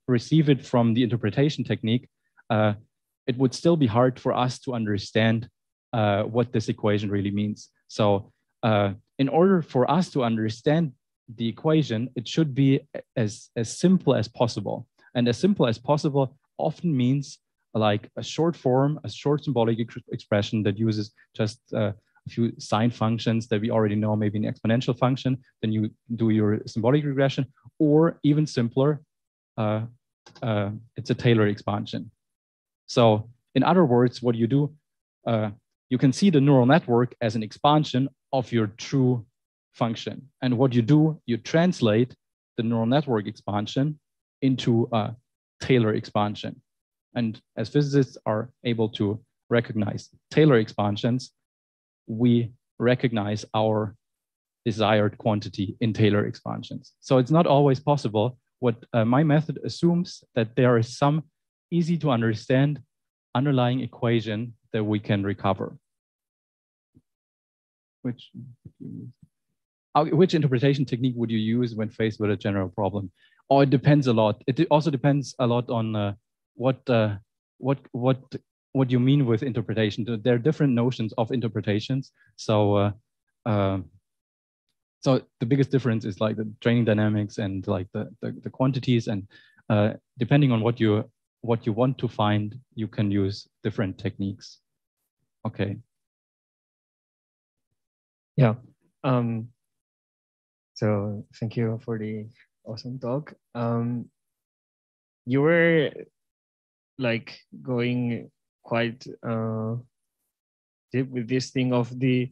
receive it from the interpretation technique, it would still be hard for us to understand what this equation really means. So in order for us to understand the equation, it should be as simple as possible. And as simple as possible often means like a short form, a short symbolic expression that uses just a few sign functions that we already know, maybe an exponential function. Then you do your symbolic regression, or even simpler, it's a Taylor expansion. So in other words, what you do, you can see the neural network as an expansion of your true function. And what you do, you translate the neural network expansion into a Taylor expansion. And as physicists are able to recognize Taylor expansions, we recognize our desired quantity in Taylor expansions. So it's not always possible. What my method assumes that there is some easy to understand underlying equation that we can recover. Which interpretation technique would you use when faced with a general problem? Oh, it depends a lot. It also depends a lot on what you mean with interpretation. There are different notions of interpretations. So so the biggest difference is like the training dynamics and like the quantities, and depending on what you want to find, you can use different techniques. Okay. Yeah. So thank you for the awesome talk. You were like going quite deep with this thing of the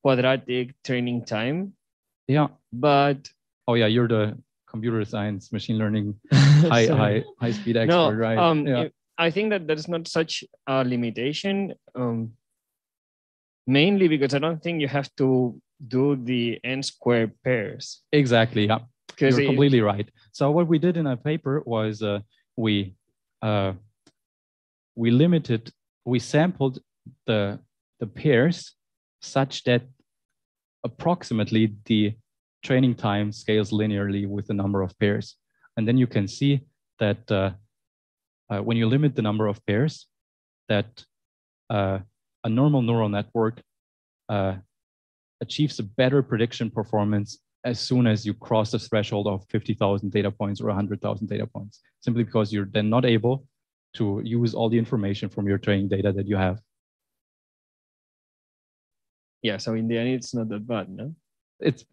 quadratic training time. Yeah. But oh yeah, you're the computer science machine learning high speed expert, no, right? Yeah. I think that there's not such a limitation. Mainly because I don't think you have to do the n-squared pairs. Exactly. Yeah. You're completely right. So what we did in our paper was we sampled the the pairs such that approximately the training time scales linearly with the number of pairs. And then you can see that when you limit the number of pairs, that a normal neural network achieves a better prediction performance as soon as you cross the threshold of 50,000 data points or 100,000 data points, simply because you're then not able to use all the information from your training data that you have. Yeah, so in the end, it's not that bad, no? It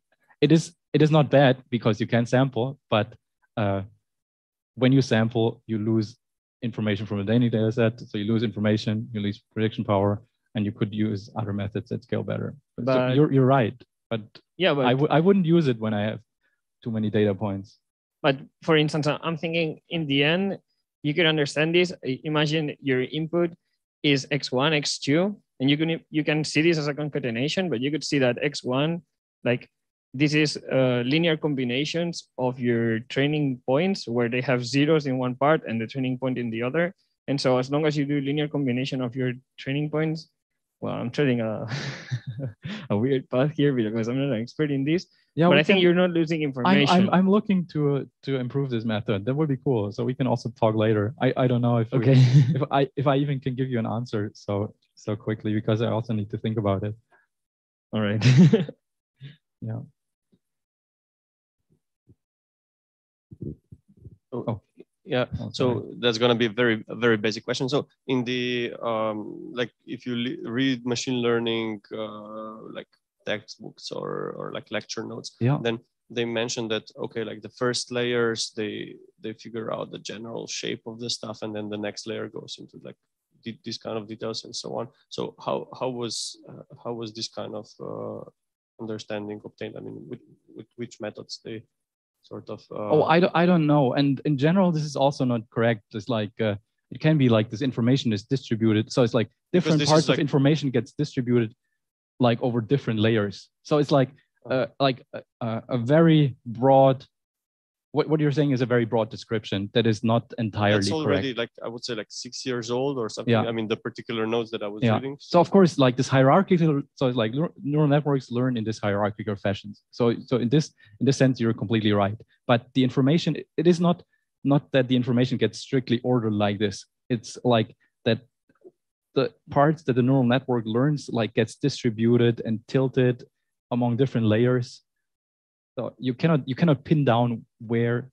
is not bad because you can sample, but when you sample, you lose information from a training data set. So you lose information, you lose prediction power, and you could use other methods that scale better. But so you're right, but yeah, but I wouldn't use it when I have too many data points. But for instance, I'm thinking in the end, you can understand this. Imagine your input is x1, x2, and you can see this as a concatenation, but you could see that x1, like this is linear combinations of your training points where they have zeros in one part and the training point in the other. And so as long as you do linear combination of your training points, well, I'm treading a weird path here because I'm not an expert in this. Yeah, but I think you're not losing information. I'm looking to improve this method. That would be cool. So we can also talk later. I don't know if if I even can give you an answer so quickly because I also need to think about it. All right. Yeah. Oh. Yeah, so that's going to be a very basic question. So in the, like if you read machine learning, like textbooks or like lecture notes, then they mention that, okay, like the first layers, they figure out the general shape of the stuff. And then the next layer goes into like these kind of details and so on. So how was this kind of understanding obtained? I mean, with which methods they sort of I don't know, and in general this is also not correct. It's like it can be like this information is distributed, so it's like different parts of information gets distributed like over different layers. So it's like a very broad, what you're saying is a very broad description that is not entirely that's already correct. Like I would say like 6 years old or something. I mean the particular nodes that I was reading. So of course like this hierarchical, so it's like neural networks learn in this hierarchical fashions. So in this sense you're completely right. But the information, it is not that the information gets strictly ordered like this. It's like that the parts that the neural network learns like gets distributed and tilted among different layers. So you cannot pin down where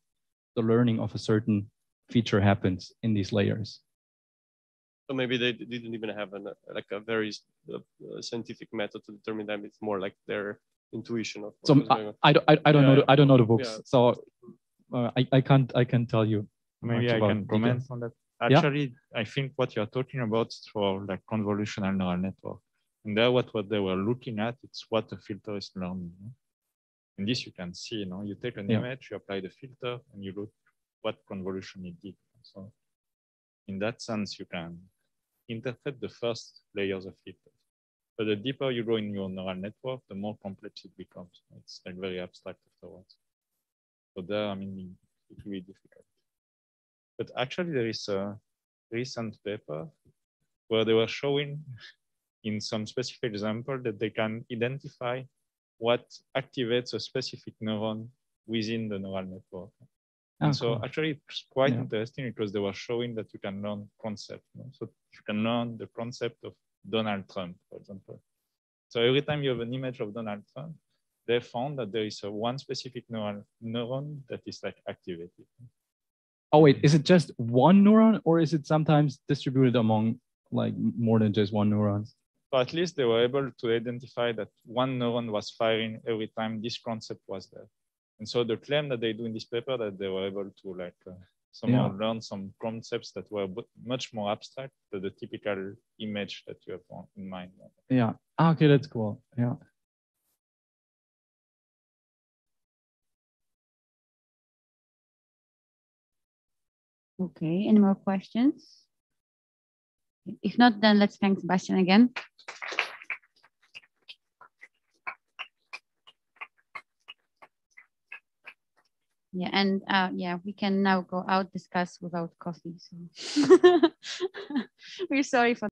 the learning of a certain feature happens in these layers. So maybe they didn't even have a very scientific method to determine them. It's more like their intuition of. So I don't know the books. Yeah. So I can't tell you. Maybe I can comment on that. Actually, I think what you're talking about is for like convolutional neural network. And there, what they were looking at, it's what the filter is learning. And this you can see, you take an image, you apply the filter, and you look what convolution it did. So in that sense, you can interpret the first layers of filters. But the deeper you go in your neural network, the more complex it becomes. It's like very abstract afterwards. So there, I mean, it's really difficult. But actually, there is a recent paper where they were showing in some specific example that they can identify what activates a specific neuron within the neural network. And so actually it's quite interesting because they were showing that you can learn concept. So you can learn the concept of Donald Trump, for example. So every time you have an image of Donald Trump, they found that there is one specific neuron that is like activated. Oh wait, is it just one neuron or is it sometimes distributed among like more than just one neuron? So at least they were able to identify that one neuron was firing every time this concept was there. And so the claim that they do in this paper that they were able to like somehow learn some concepts that were much more abstract than the typical image that you have in mind. Yeah. Okay, that's cool. Yeah. Okay, any more questions? If not, then let's thank Sebastian again. Yeah, and yeah, we can now go out, discuss without coffee. So we're sorry for